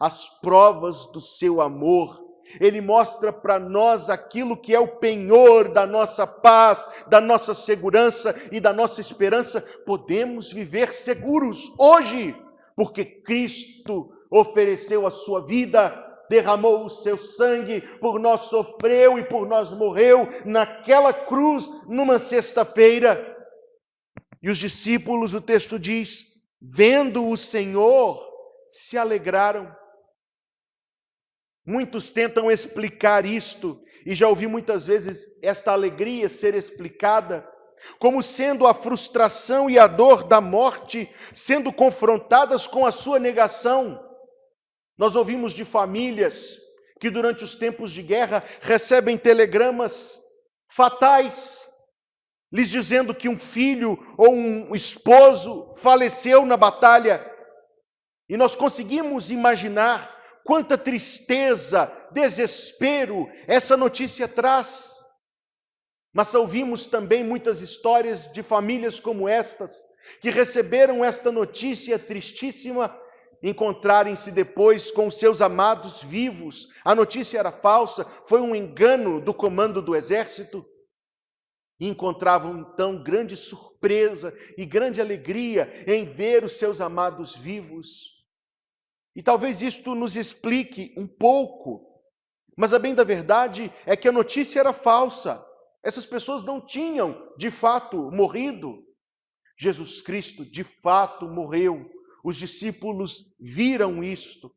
as provas do seu amor. Ele mostra para nós aquilo que é o penhor da nossa paz, da nossa segurança e da nossa esperança. Podemos viver seguros hoje, porque Cristo ofereceu a sua vida, derramou o seu sangue, por nós sofreu e por nós morreu naquela cruz, numa sexta-feira. E os discípulos, o texto diz, vendo o Senhor, se alegraram. Muitos tentam explicar isto, e já ouvi muitas vezes esta alegria ser explicada como sendo a frustração e a dor da morte sendo confrontadas com a sua negação. Nós ouvimos de famílias que durante os tempos de guerra recebem telegramas fatais, lhes dizendo que um filho ou um esposo faleceu na batalha. E nós conseguimos imaginar quanta tristeza, desespero essa notícia traz. Mas ouvimos também muitas histórias de famílias como estas, que receberam esta notícia tristíssima, encontrarem-se depois com seus amados vivos. A notícia era falsa, foi um engano do comando do exército. E encontravam então grande surpresa e grande alegria em ver os seus amados vivos. E talvez isto nos explique um pouco, mas a bem da verdade é que a notícia era falsa. Essas pessoas não tinham, de fato, morrido. Jesus Cristo, de fato, morreu. Os discípulos viram isto,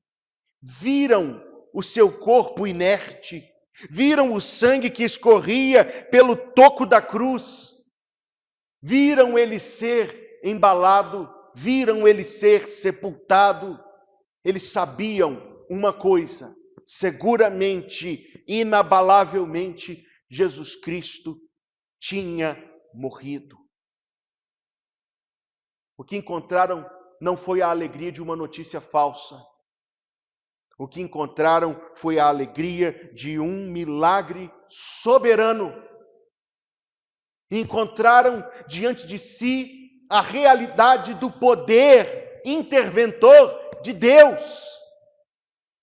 viram o seu corpo inerte, viram o sangue que escorria pelo toco da cruz, viram ele ser embalado, viram ele ser sepultado. Eles sabiam uma coisa, seguramente, inabalavelmente, Jesus Cristo tinha morrido. O que encontraram não foi a alegria de uma notícia falsa. O que encontraram foi a alegria de um milagre soberano. Encontraram diante de si a realidade do poder interventor de Deus,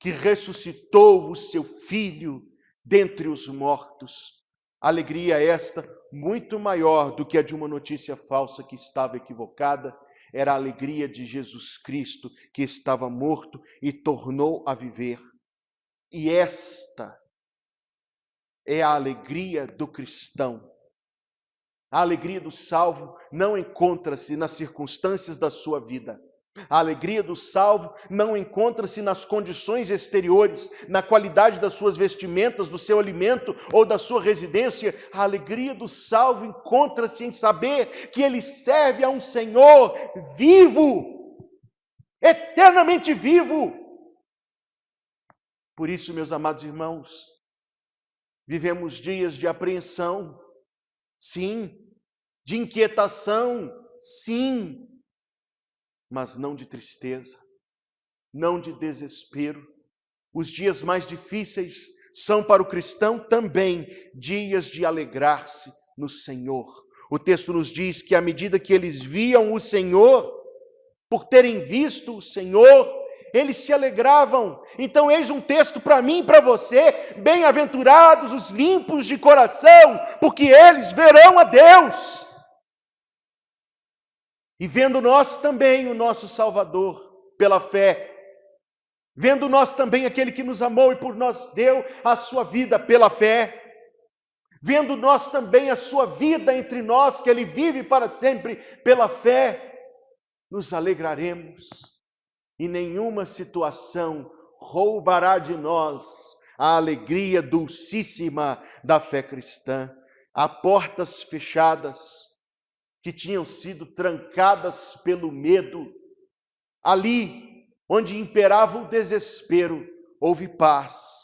que ressuscitou o seu Filho dentre os mortos. Alegria esta muito maior do que a de uma notícia falsa que estava equivocada. Era a alegria de Jesus Cristo, que estava morto e tornou a viver. E esta é a alegria do cristão. A alegria do salvo não encontra-se nas circunstâncias da sua vida. A alegria do salvo não encontra-se nas condições exteriores, na qualidade das suas vestimentas, do seu alimento ou da sua residência. A alegria do salvo encontra-se em saber que ele serve a um Senhor vivo, eternamente vivo. Por isso, meus amados irmãos, vivemos dias de apreensão, sim, de inquietação, sim, mas não de tristeza, não de desespero. Os dias mais difíceis são para o cristão também dias de alegrar-se no Senhor. O texto nos diz que à medida que eles viam o Senhor, por terem visto o Senhor, eles se alegravam. Então eis um texto para mim e para você: bem-aventurados os limpos de coração, porque eles verão a Deus. E vendo nós também o nosso Salvador pela fé, vendo nós também aquele que nos amou e por nós deu a sua vida pela fé, vendo nós também a sua vida entre nós, que Ele vive para sempre pela fé, nos alegraremos, e nenhuma situação roubará de nós a alegria dulcíssima da fé cristã. Há portas fechadas que tinham sido trancadas pelo medo. Ali, onde imperava o desespero, houve paz,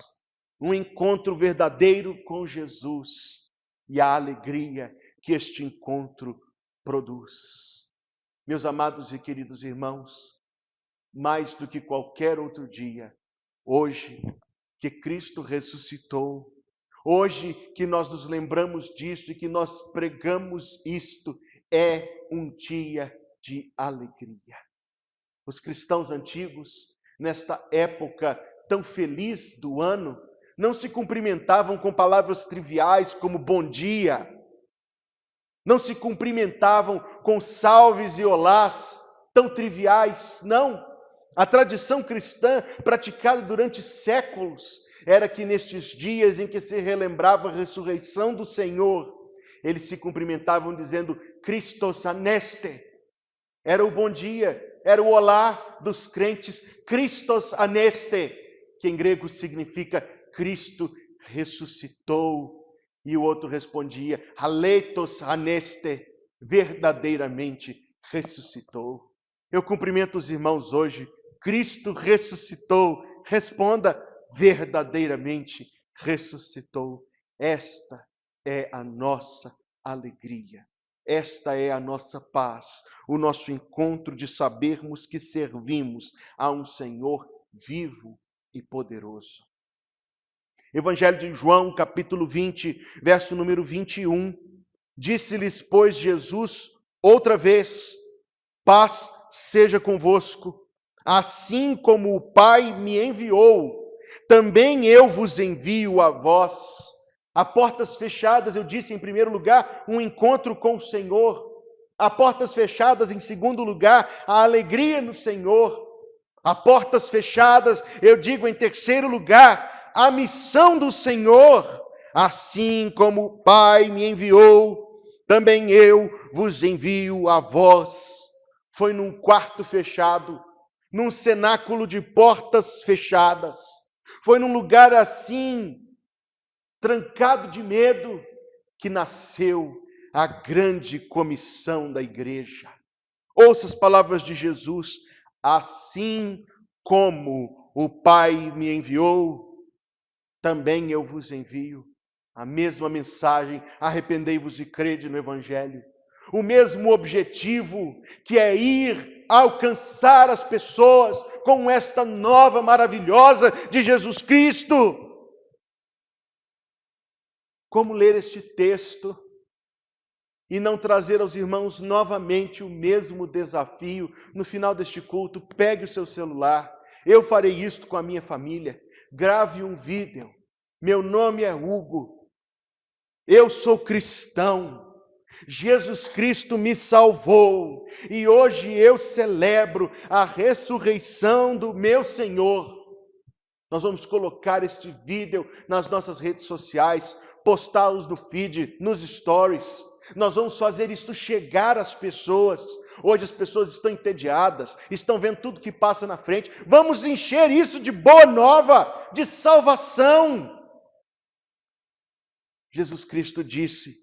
um encontro verdadeiro com Jesus e a alegria que este encontro produz. Meus amados e queridos irmãos, mais do que qualquer outro dia, hoje que Cristo ressuscitou, hoje que nós nos lembramos disso e que nós pregamos isto, é um dia de alegria. Os cristãos antigos, nesta época tão feliz do ano, não se cumprimentavam com palavras triviais como bom dia, não se cumprimentavam com salves e olás tão triviais, não. A tradição cristã, praticada durante séculos, era que nestes dias em que se relembrava a ressurreição do Senhor, eles se cumprimentavam dizendo Christos aneste. Era o bom dia, era o olá dos crentes, Christos aneste, que em grego significa Cristo ressuscitou. E o outro respondia, aleitos aneste, verdadeiramente ressuscitou. Eu cumprimento os irmãos hoje, Cristo ressuscitou. Responda, verdadeiramente ressuscitou. Esta é a nossa alegria. Esta é a nossa paz, o nosso encontro de sabermos que servimos a um Senhor vivo e poderoso. Evangelho de João, capítulo 20, verso número 21. Disse-lhes, pois, Jesus outra vez, paz seja convosco. Assim como o Pai me enviou, também eu vos envio a vós. A portas fechadas, eu disse em primeiro lugar, um encontro com o Senhor. A portas fechadas, em segundo lugar, a alegria no Senhor. A portas fechadas, eu digo em terceiro lugar, a missão do Senhor. Assim como o Pai me enviou, também eu vos envio a vós. Foi num quarto fechado, num cenáculo de portas fechadas. Foi num lugar assim, trancado de medo, que nasceu a grande comissão da igreja. Ouça as palavras de Jesus. Assim como o Pai me enviou, também eu vos envio. A mesma mensagem, arrependei-vos e crede no Evangelho. O mesmo objetivo, que é ir alcançar as pessoas com esta nova maravilhosa de Jesus Cristo. Como ler este texto e não trazer aos irmãos novamente o mesmo desafio? No final deste culto, pegue o seu celular. Eu farei isto com a minha família. Grave um vídeo. Meu nome é Hugo. Eu sou cristão. Jesus Cristo me salvou. E hoje eu celebro a ressurreição do meu Senhor. Nós vamos colocar este vídeo nas nossas redes sociais, postá-los no feed, nos stories. Nós vamos fazer isto chegar às pessoas. Hoje as pessoas estão entediadas, estão vendo tudo que passa na frente. Vamos encher isso de boa nova, de salvação. Jesus Cristo disse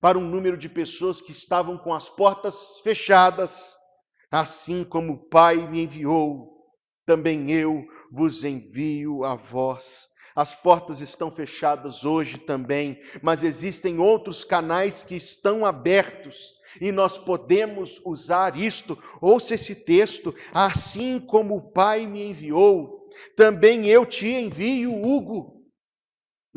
para um número de pessoas que estavam com as portas fechadas, assim como o Pai me enviou, também eu vos envio a vós. As portas estão fechadas hoje também, mas existem outros canais que estão abertos e nós podemos usar isto. Ouça esse texto: assim como o Pai me enviou, também eu te envio, Hugo.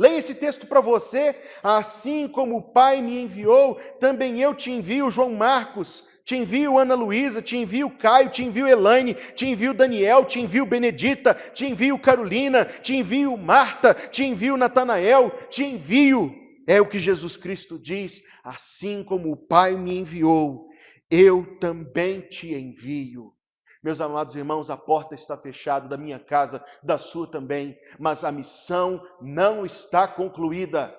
Leia esse texto para você. Assim como o Pai me enviou, também eu te envio, João Marcos, te envio Ana Luísa, te envio Caio, te envio Elaine, te envio Daniel, te envio Benedita, te envio Carolina, te envio Marta, te envio Natanael, te envio. É o que Jesus Cristo diz, assim como o Pai me enviou, eu também te envio. Meus amados irmãos, a porta está fechada da minha casa, da sua também, mas a missão não está concluída.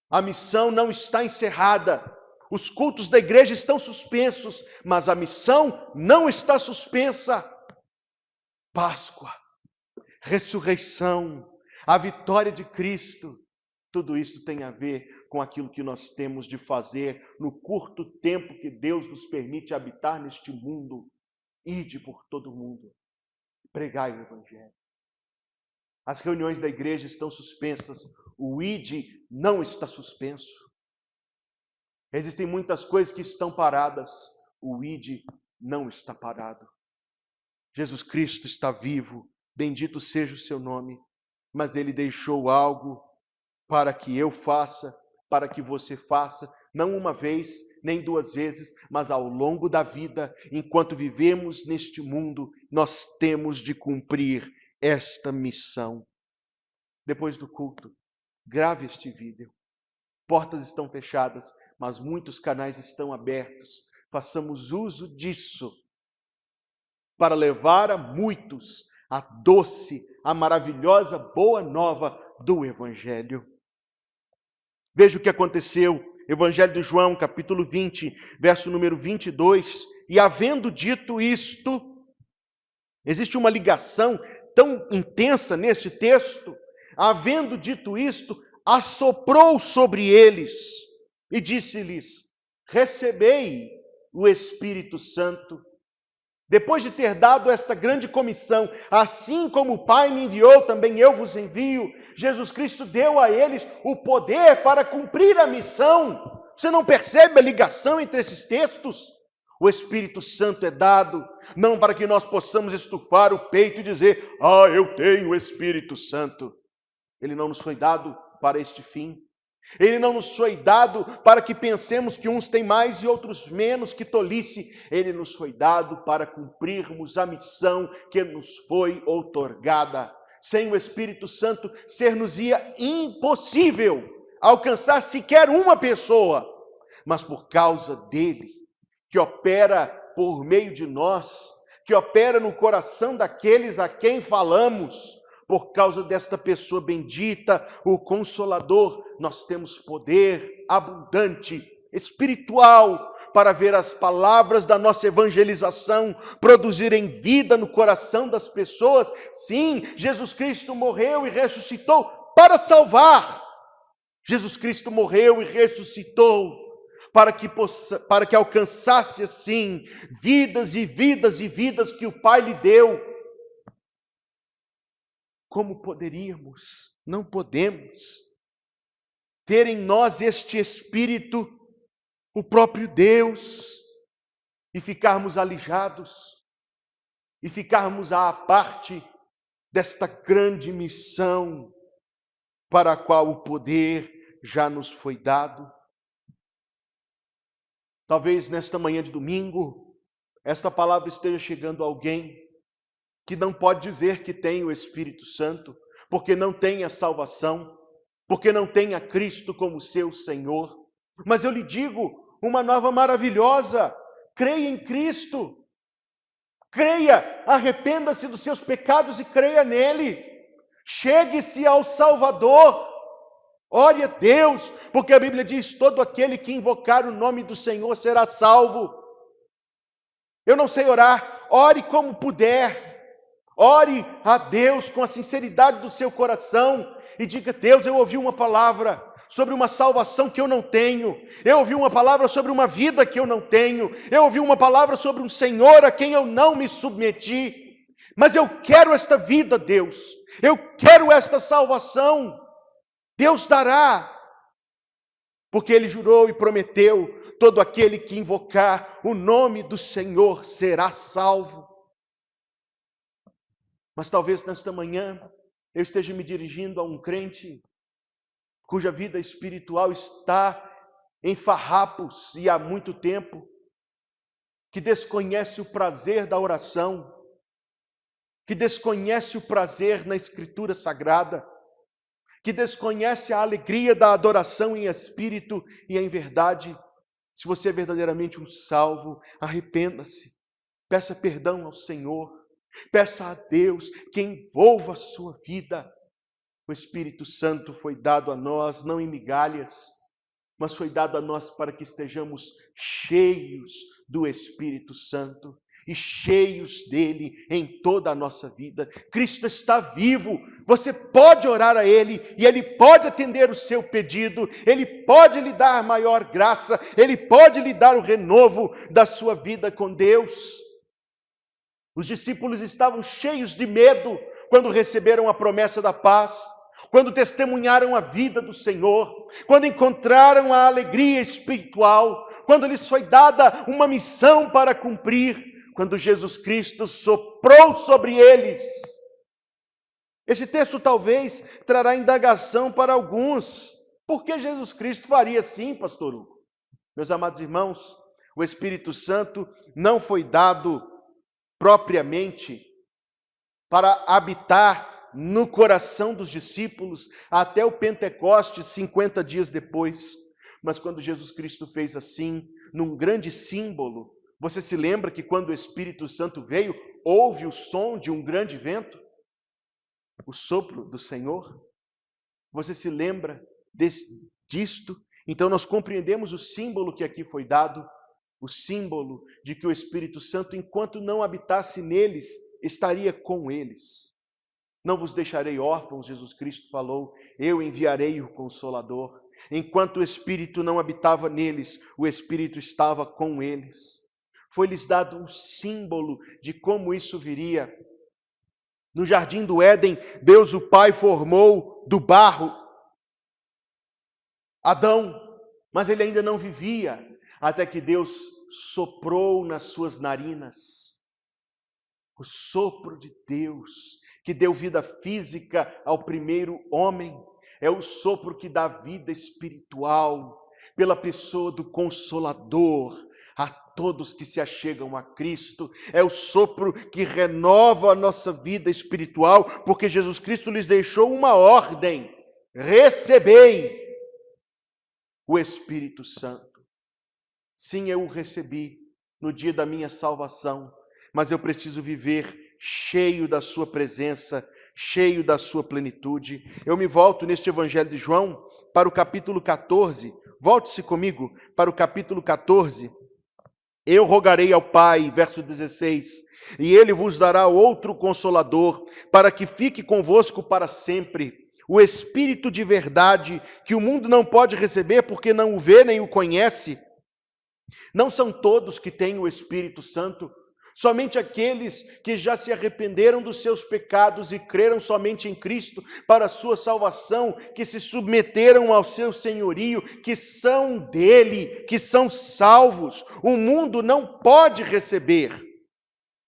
A missão não está encerrada. Os cultos da igreja estão suspensos, mas a missão não está suspensa. Páscoa, ressurreição, a vitória de Cristo, tudo isso tem a ver com aquilo que nós temos de fazer no curto tempo que Deus nos permite habitar neste mundo. Ide por todo mundo, pregai o Evangelho. As reuniões da igreja estão suspensas, o ide não está suspenso. Existem muitas coisas que estão paradas, o ide não está parado. Jesus Cristo está vivo, bendito seja o seu nome, mas Ele deixou algo para que eu faça, para que você faça, não uma vez, nem duas vezes, mas ao longo da vida, enquanto vivemos neste mundo, nós temos de cumprir esta missão. Depois do culto, grave este vídeo. Portas estão fechadas, mas muitos canais estão abertos. Façamos uso disso para levar a muitos a doce, a maravilhosa boa nova do Evangelho. Veja o que aconteceu, Evangelho de João, capítulo 20, verso número 22. E havendo dito isto, existe uma ligação tão intensa neste texto. Havendo dito isto, assoprou sobre eles e disse-lhes: recebei o Espírito Santo. Depois de ter dado esta grande comissão, assim como o Pai me enviou, também eu vos envio, Jesus Cristo deu a eles o poder para cumprir a missão. Você não percebe a ligação entre esses textos? O Espírito Santo é dado, não para que nós possamos estufar o peito e dizer: eu tenho o Espírito Santo. Ele não nos foi dado para este fim. Ele não nos foi dado para que pensemos que uns têm mais e outros menos, que tolice. Ele nos foi dado para cumprirmos a missão que nos foi outorgada. Sem o Espírito Santo, ser-nos-ia impossível alcançar sequer uma pessoa. Mas por causa dele, que opera por meio de nós, que opera no coração daqueles a quem falamos, por causa desta pessoa bendita, o Consolador, nós temos poder abundante, espiritual, para ver as palavras da nossa evangelização produzirem vida no coração das pessoas. Sim, Jesus Cristo morreu e ressuscitou para salvar. Jesus Cristo morreu e ressuscitou para que alcançasse assim vidas e vidas e vidas que o Pai lhe deu. Como poderíamos, não podemos, ter em nós este Espírito, o próprio Deus, e ficarmos alijados, e ficarmos à parte desta grande missão para a qual o poder já nos foi dado? Talvez nesta manhã de domingo, esta palavra esteja chegando a alguém que não pode dizer que tem o Espírito Santo, porque não tem a salvação, porque não tem a Cristo como seu Senhor. Mas eu lhe digo uma nova maravilhosa: creia em Cristo, creia, arrependa-se dos seus pecados e creia nele, chegue-se ao Salvador, ore a Deus, porque a Bíblia diz: todo aquele que invocar o nome do Senhor será salvo. Eu não sei orar, ore como puder. Ore a Deus com a sinceridade do seu coração e diga: Deus, eu ouvi uma palavra sobre uma salvação que eu não tenho. Eu ouvi uma palavra sobre uma vida que eu não tenho. Eu ouvi uma palavra sobre um Senhor a quem eu não me submeti. Mas eu quero esta vida, Deus. Eu quero esta salvação. Deus dará. Porque Ele jurou e prometeu: todo aquele que invocar o nome do Senhor será salvo. Mas talvez nesta manhã eu esteja me dirigindo a um crente cuja vida espiritual está em farrapos e há muito tempo, que desconhece o prazer da oração, que desconhece o prazer na Escritura Sagrada, que desconhece a alegria da adoração em espírito e em verdade. Se você é verdadeiramente um salvo, arrependa-se, peça perdão ao Senhor, peça a Deus que envolva a sua vida. O Espírito Santo foi dado a nós, não em migalhas, mas foi dado a nós para que estejamos cheios do Espírito Santo e cheios dele em toda a nossa vida. Cristo está vivo, você pode orar a Ele e Ele pode atender o seu pedido, Ele pode lhe dar maior graça, Ele pode lhe dar o renovo da sua vida com Deus. Os discípulos estavam cheios de medo quando receberam a promessa da paz, quando testemunharam a vida do Senhor, quando encontraram a alegria espiritual, quando lhes foi dada uma missão para cumprir, quando Jesus Cristo soprou sobre eles. Esse texto talvez trará indagação para alguns. Por que Jesus Cristo faria assim, pastor Hugo? Meus amados irmãos, o Espírito Santo não foi dado propriamente para habitar no coração dos discípulos até o Pentecostes, 50 dias depois. Mas quando Jesus Cristo fez assim, num grande símbolo, você se lembra que quando o Espírito Santo veio, houve o som de um grande vento? O sopro do Senhor? Você se lembra disto? Então nós compreendemos o símbolo que aqui foi dado, o símbolo de que o Espírito Santo, enquanto não habitasse neles, estaria com eles. Não vos deixarei órfãos, Jesus Cristo falou, eu enviarei o Consolador. Enquanto o Espírito não habitava neles, o Espírito estava com eles. Foi-lhes dado um símbolo de como isso viria. No jardim do Éden, Deus o Pai formou do barro Adão, mas ele ainda não vivia, até que Deus soprou nas suas narinas. O sopro de Deus, que deu vida física ao primeiro homem, é o sopro que dá vida espiritual, pela pessoa do Consolador, a todos que se achegam a Cristo. É o sopro que renova a nossa vida espiritual, porque Jesus Cristo lhes deixou uma ordem: recebei o Espírito Santo. Sim, eu o recebi no dia da minha salvação, mas eu preciso viver cheio da sua presença, cheio da sua plenitude. Eu me volto neste Evangelho de João para o capítulo 14. Volte-se comigo para o capítulo 14. Eu rogarei ao Pai, verso 16, e Ele vos dará outro Consolador, para que fique convosco para sempre. O Espírito de verdade, que o mundo não pode receber porque não o vê nem o conhece. Não são todos que têm o Espírito Santo, somente aqueles que já se arrependeram dos seus pecados e creram somente em Cristo para a sua salvação, que se submeteram ao seu senhorio, que são dele, que são salvos. O mundo não pode receber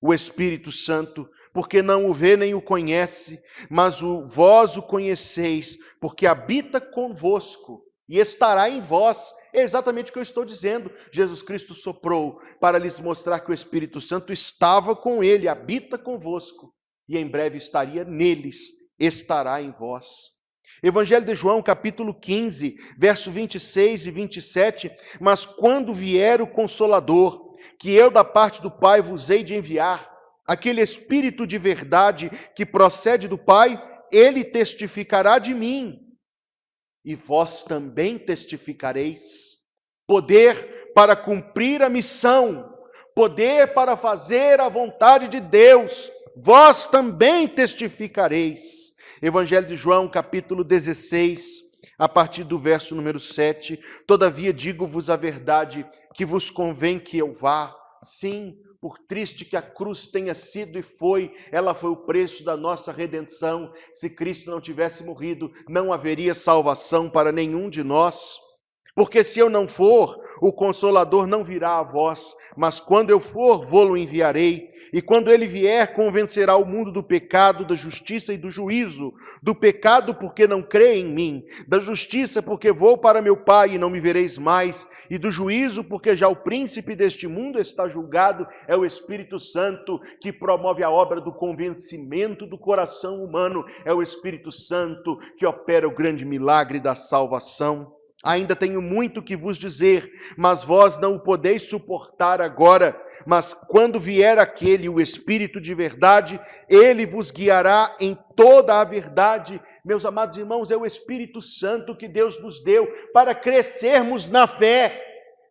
o Espírito Santo, porque não o vê nem o conhece, mas vós o conheceis, porque habita convosco e estará em vós. É exatamente o que eu estou dizendo. Jesus Cristo soprou para lhes mostrar que o Espírito Santo estava com ele, habita convosco, e em breve estaria neles, estará em vós. Evangelho de João, capítulo 15, verso 26 e 27, mas quando vier o Consolador, que eu da parte do Pai vos hei de enviar, aquele Espírito de verdade que procede do Pai, ele testificará de mim, e vós também testificareis. Poder para cumprir a missão, poder para fazer a vontade de Deus, vós também testificareis. Evangelho de João, capítulo 16, a partir do verso número 7. Todavia digo-vos a verdade, que vos convém que eu vá. Sim, por triste que a cruz tenha sido e foi, ela foi o preço da nossa redenção. Se Cristo não tivesse morrido, não haveria salvação para nenhum de nós. Porque se eu não for, o Consolador não virá a vós, mas quando eu for, vô-lo enviarei. E quando ele vier, convencerá o mundo do pecado, da justiça e do juízo. Do pecado, porque não crê em mim. Da justiça, porque vou para meu Pai e não me vereis mais. E do juízo, porque já o príncipe deste mundo está julgado. É o Espírito Santo que promove a obra do convencimento do coração humano. É o Espírito Santo que opera o grande milagre da salvação. Ainda tenho muito que vos dizer, mas vós não o podeis suportar agora. Mas quando vier aquele, o Espírito de verdade, ele vos guiará em toda a verdade. Meus amados irmãos, é o Espírito Santo que Deus nos deu para crescermos na fé.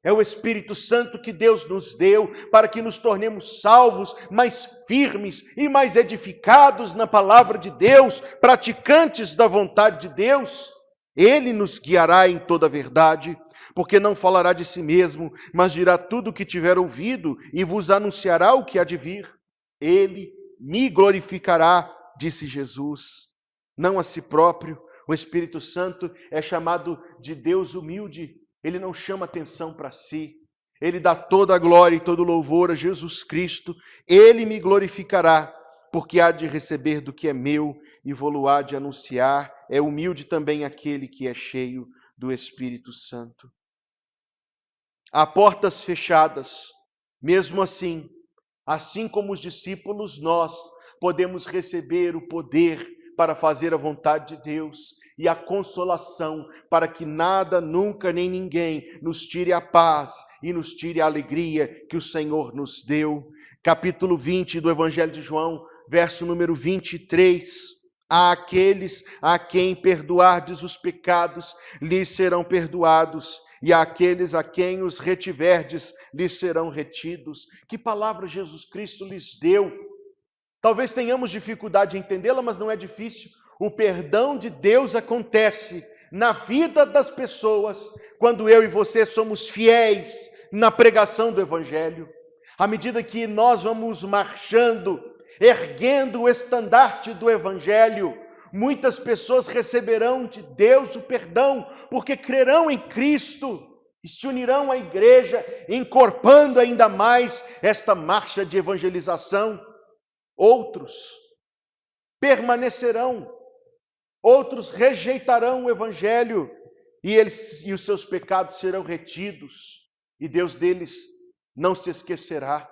É o Espírito Santo que Deus nos deu para que nos tornemos salvos, mais firmes e mais edificados na palavra de Deus, praticantes da vontade de Deus. Ele nos guiará em toda a verdade, porque não falará de si mesmo, mas dirá tudo o que tiver ouvido e vos anunciará o que há de vir. Ele me glorificará, disse Jesus. Não a si próprio. O Espírito Santo é chamado de Deus humilde. Ele não chama atenção para si. Ele dá toda a glória e todo o louvor a Jesus Cristo. Ele me glorificará, porque há de receber do que é meu e vou-lo há de anunciar. É humilde também aquele que é cheio do Espírito Santo. Há portas fechadas. Mesmo assim como os discípulos, nós podemos receber o poder para fazer a vontade de Deus e a consolação para que nada, nunca, nem ninguém nos tire a paz e nos tire a alegria que o Senhor nos deu. Capítulo 20 do Evangelho de João, verso número 23. A aqueles a quem perdoardes os pecados, lhes serão perdoados, e àqueles a quem os retiverdes, lhes serão retidos. Que palavra Jesus Cristo lhes deu? Talvez tenhamos dificuldade em entendê-la, mas não é difícil. O perdão de Deus acontece na vida das pessoas quando eu e você somos fiéis na pregação do Evangelho. À medida que nós vamos marchando, erguendo o estandarte do Evangelho, muitas pessoas receberão de Deus o perdão, porque crerão em Cristo e se unirão à igreja, encorpando ainda mais esta marcha de evangelização. Outros permanecerão, outros rejeitarão o Evangelho e os seus pecados serão retidos e Deus deles não se esquecerá.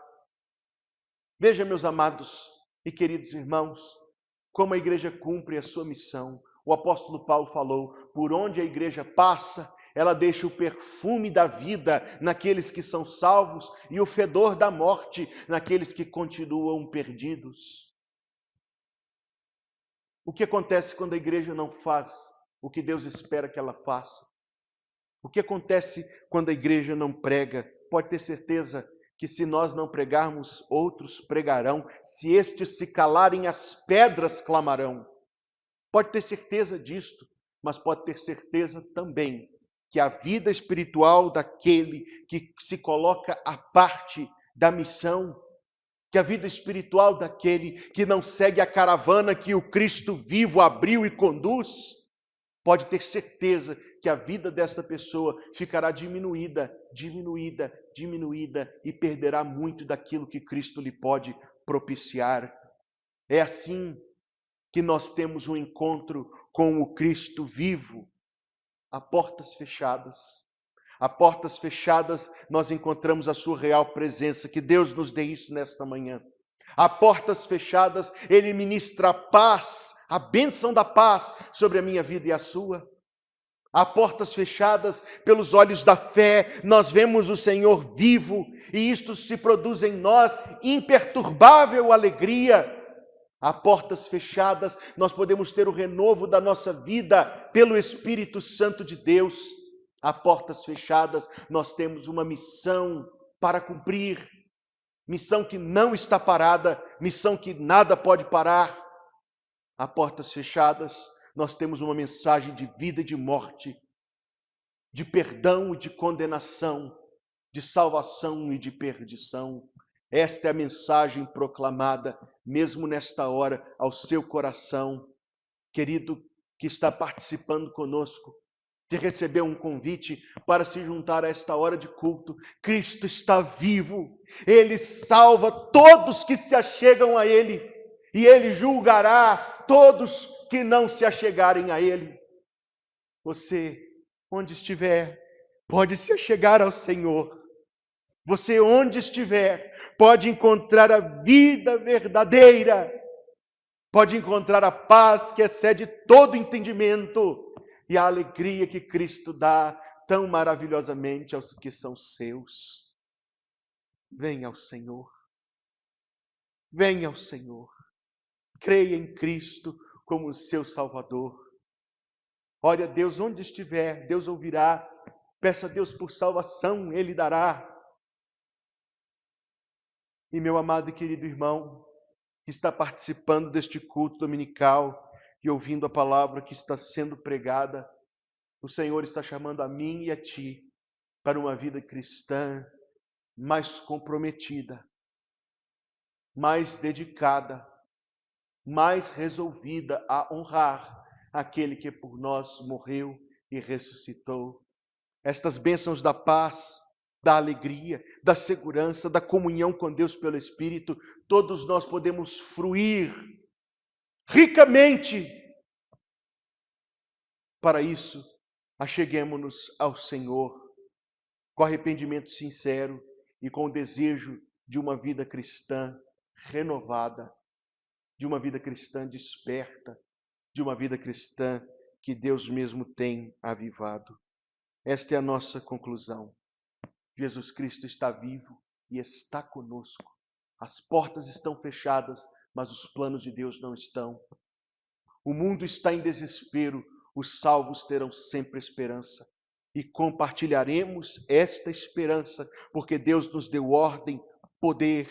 Veja, meus amados e queridos irmãos, como a igreja cumpre a sua missão. O apóstolo Paulo falou, por onde a igreja passa, ela deixa o perfume da vida naqueles que são salvos e o fedor da morte naqueles que continuam perdidos. O que acontece quando a igreja não faz o que Deus espera que ela faça? O que acontece quando a igreja não prega? Pode ter certeza que se nós não pregarmos, outros pregarão. Se estes se calarem, as pedras clamarão. Pode ter certeza disto, mas pode ter certeza também que a vida espiritual daquele que se coloca à parte da missão, que a vida espiritual daquele que não segue a caravana que o Cristo vivo abriu e conduz, pode ter certeza que a vida desta pessoa ficará diminuída e perderá muito daquilo que Cristo lhe pode propiciar. É assim que nós temos um encontro com o Cristo vivo. Há portas fechadas. A portas fechadas nós encontramos a sua real presença. Que Deus nos dê isso nesta manhã. A portas fechadas, Ele ministra a paz, a bênção da paz sobre a minha vida e a sua. A portas fechadas, pelos olhos da fé, nós vemos o Senhor vivo e isto se produz em nós imperturbável alegria. A portas fechadas, nós podemos ter o renovo da nossa vida pelo Espírito Santo de Deus. A portas fechadas, nós temos uma missão para cumprir. Missão que não está parada, missão que nada pode parar. A portas fechadas, nós temos uma mensagem de vida e de morte, de perdão e de condenação, de salvação e de perdição. Esta é a mensagem proclamada, mesmo nesta hora, ao seu coração, querido, que está participando conosco. que recebeu um convite para se juntar a esta hora de culto. Cristo está vivo, Ele salva todos que se achegam a Ele, e Ele julgará todos que não se achegarem a Ele. Você, onde estiver, pode se achegar ao Senhor. Você, onde estiver, pode encontrar a vida verdadeira, pode encontrar a paz que excede todo entendimento, e a alegria que Cristo dá tão maravilhosamente aos que são seus. Venha ao Senhor. Venha ao Senhor. Creia em Cristo como seu Salvador. Ore a Deus onde estiver, Deus ouvirá. Peça a Deus por salvação, Ele dará. E meu amado e querido irmão, que está participando deste culto dominical e ouvindo a palavra que está sendo pregada, o Senhor está chamando a mim e a ti para uma vida cristã mais comprometida, mais dedicada, mais resolvida a honrar aquele que por nós morreu e ressuscitou. Estas bênçãos da paz, da alegria, da segurança, da comunhão com Deus pelo Espírito, todos nós podemos fruir ricamente. Para isso, acheguemo-nos ao Senhor com arrependimento sincero e com o desejo de uma vida cristã renovada, de uma vida cristã desperta, de uma vida cristã que Deus mesmo tem avivado. Esta é a nossa conclusão. Jesus Cristo está vivo e está conosco. As portas estão fechadas, mas os planos de Deus não estão. O mundo está em desespero, os salvos terão sempre esperança. E compartilharemos esta esperança, porque Deus nos deu ordem, poder,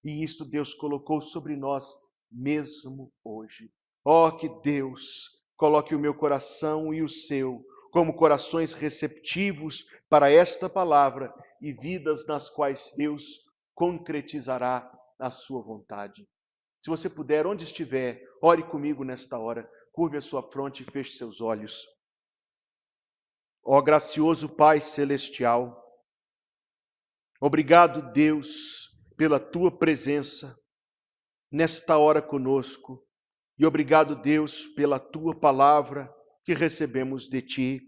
e isto Deus colocou sobre nós mesmo hoje. Ó, que Deus coloque o meu coração e o seu como corações receptivos para esta palavra e vidas nas quais Deus concretizará a sua vontade. Se você puder, onde estiver, ore comigo nesta hora, curve a sua fronte e feche seus olhos. Ó gracioso Pai Celestial, obrigado, Deus, pela Tua presença nesta hora conosco, e obrigado, Deus, pela Tua palavra que recebemos de Ti.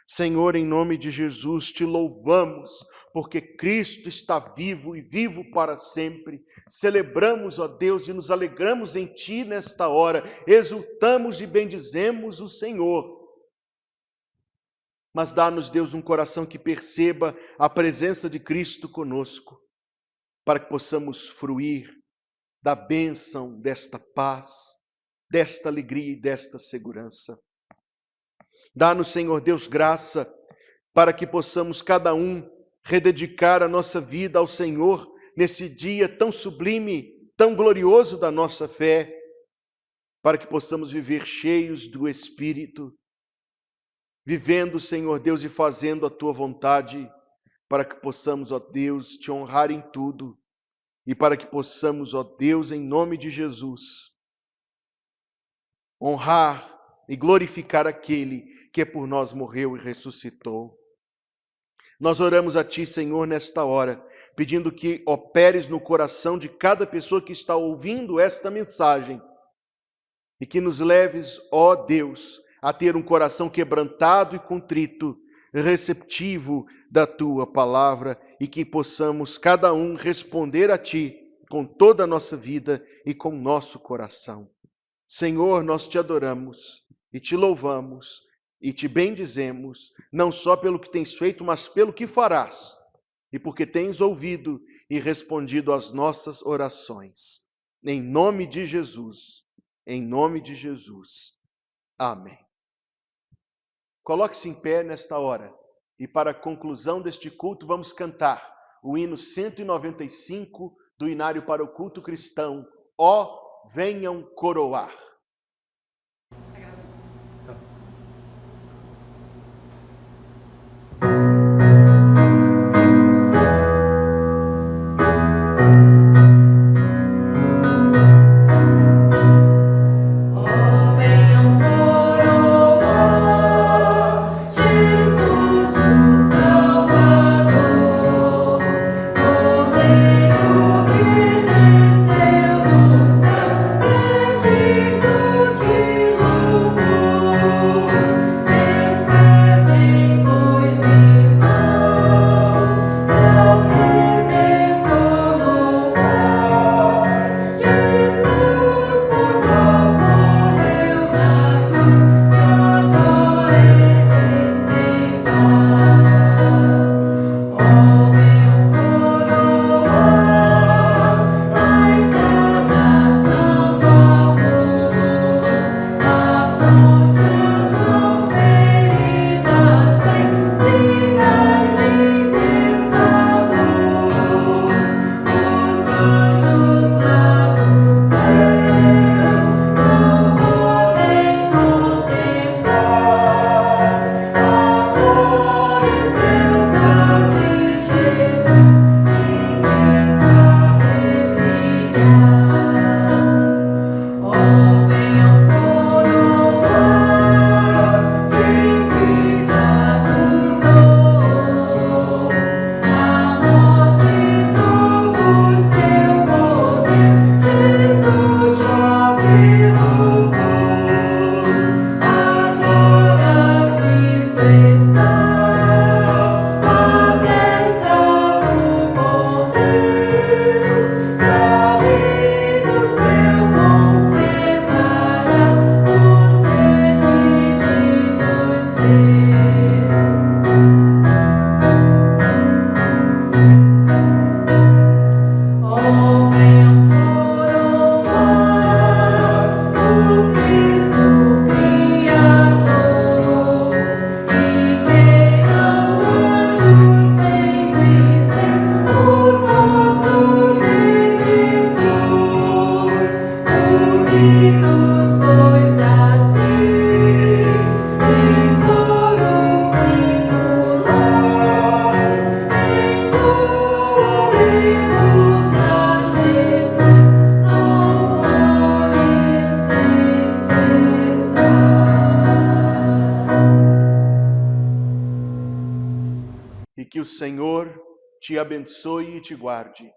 Senhor, em nome de Jesus, Te louvamos, porque Cristo está vivo e vivo para sempre. Celebramos, ó Deus, e nos alegramos em Ti nesta hora, exultamos e bendizemos o Senhor. Mas dá-nos, Deus, um coração que perceba a presença de Cristo conosco, para que possamos fruir da bênção desta paz, desta alegria e desta segurança. Dá-nos, Senhor Deus, graça para que possamos cada um rededicar a nossa vida ao Senhor nesse dia tão sublime, tão glorioso da nossa fé, para que possamos viver cheios do Espírito, vivendo, Senhor Deus, e fazendo a Tua vontade, para que possamos, ó Deus, Te honrar em tudo, e para que possamos, ó Deus, em nome de Jesus, honrar e glorificar aquele que por nós morreu e ressuscitou. Nós oramos a Ti, Senhor, nesta hora, pedindo que operes no coração de cada pessoa que está ouvindo esta mensagem e que nos leves, ó Deus, a ter um coração quebrantado e contrito, receptivo da Tua palavra, e que possamos cada um responder a Ti com toda a nossa vida e com o nosso coração. Senhor, nós Te adoramos e Te louvamos e Te bendizemos, não só pelo que tens feito, mas pelo que farás, e porque tens ouvido e respondido às nossas orações. Em nome de Jesus, em nome de Jesus. Amém. Coloque-se em pé nesta hora, e para a conclusão deste culto vamos cantar o hino 195 do Inário para o Culto Cristão, Ó, venham coroar. Oh, venham coroar, te abençoe e te guarde.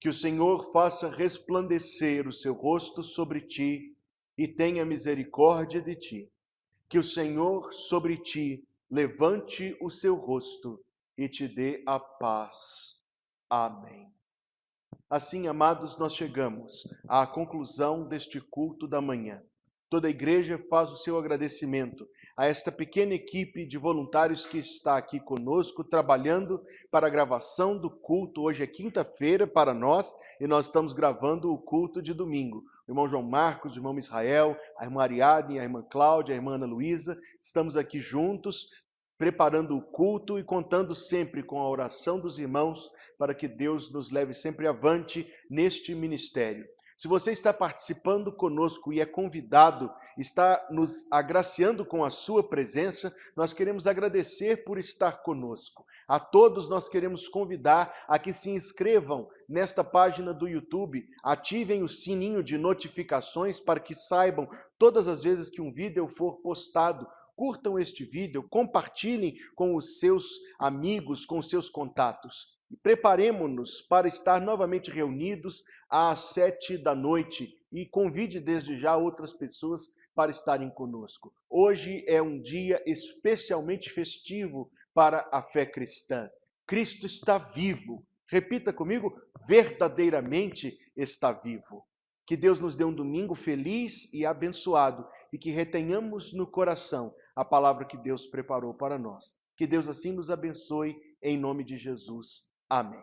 Que o Senhor faça resplandecer o seu rosto sobre ti e tenha misericórdia de ti. Que o Senhor sobre ti levante o seu rosto e te dê a paz. Amém. Assim, amados, nós chegamos à conclusão deste culto da manhã. Toda a igreja faz o seu agradecimento a esta pequena equipe de voluntários que está aqui conosco, trabalhando para a gravação do culto. Hoje é quinta-feira para nós e nós estamos gravando o culto de domingo. O irmão João Marcos, o irmão Israel, a irmã Ariadne, a irmã Cláudia, a irmã Ana Luísa, estamos aqui juntos, preparando o culto e contando sempre com a oração dos irmãos para que Deus nos leve sempre avante neste ministério. Se você está participando conosco e é convidado, está nos agraciando com a sua presença, nós queremos agradecer por estar conosco. A todos nós queremos convidar a que se inscrevam nesta página do YouTube, ativem o sininho de notificações para que saibam todas as vezes que um vídeo for postado. Curtam este vídeo, compartilhem com os seus amigos, com os seus contatos. E preparemo-nos para estar novamente reunidos às 19h e convide desde já outras pessoas para estarem conosco. Hoje é um dia especialmente festivo para a fé cristã. Cristo está vivo. Repita comigo, verdadeiramente está vivo. Que Deus nos dê um domingo feliz e abençoado e que retenhamos no coração a palavra que Deus preparou para nós. Que Deus assim nos abençoe, em nome de Jesus. Amém.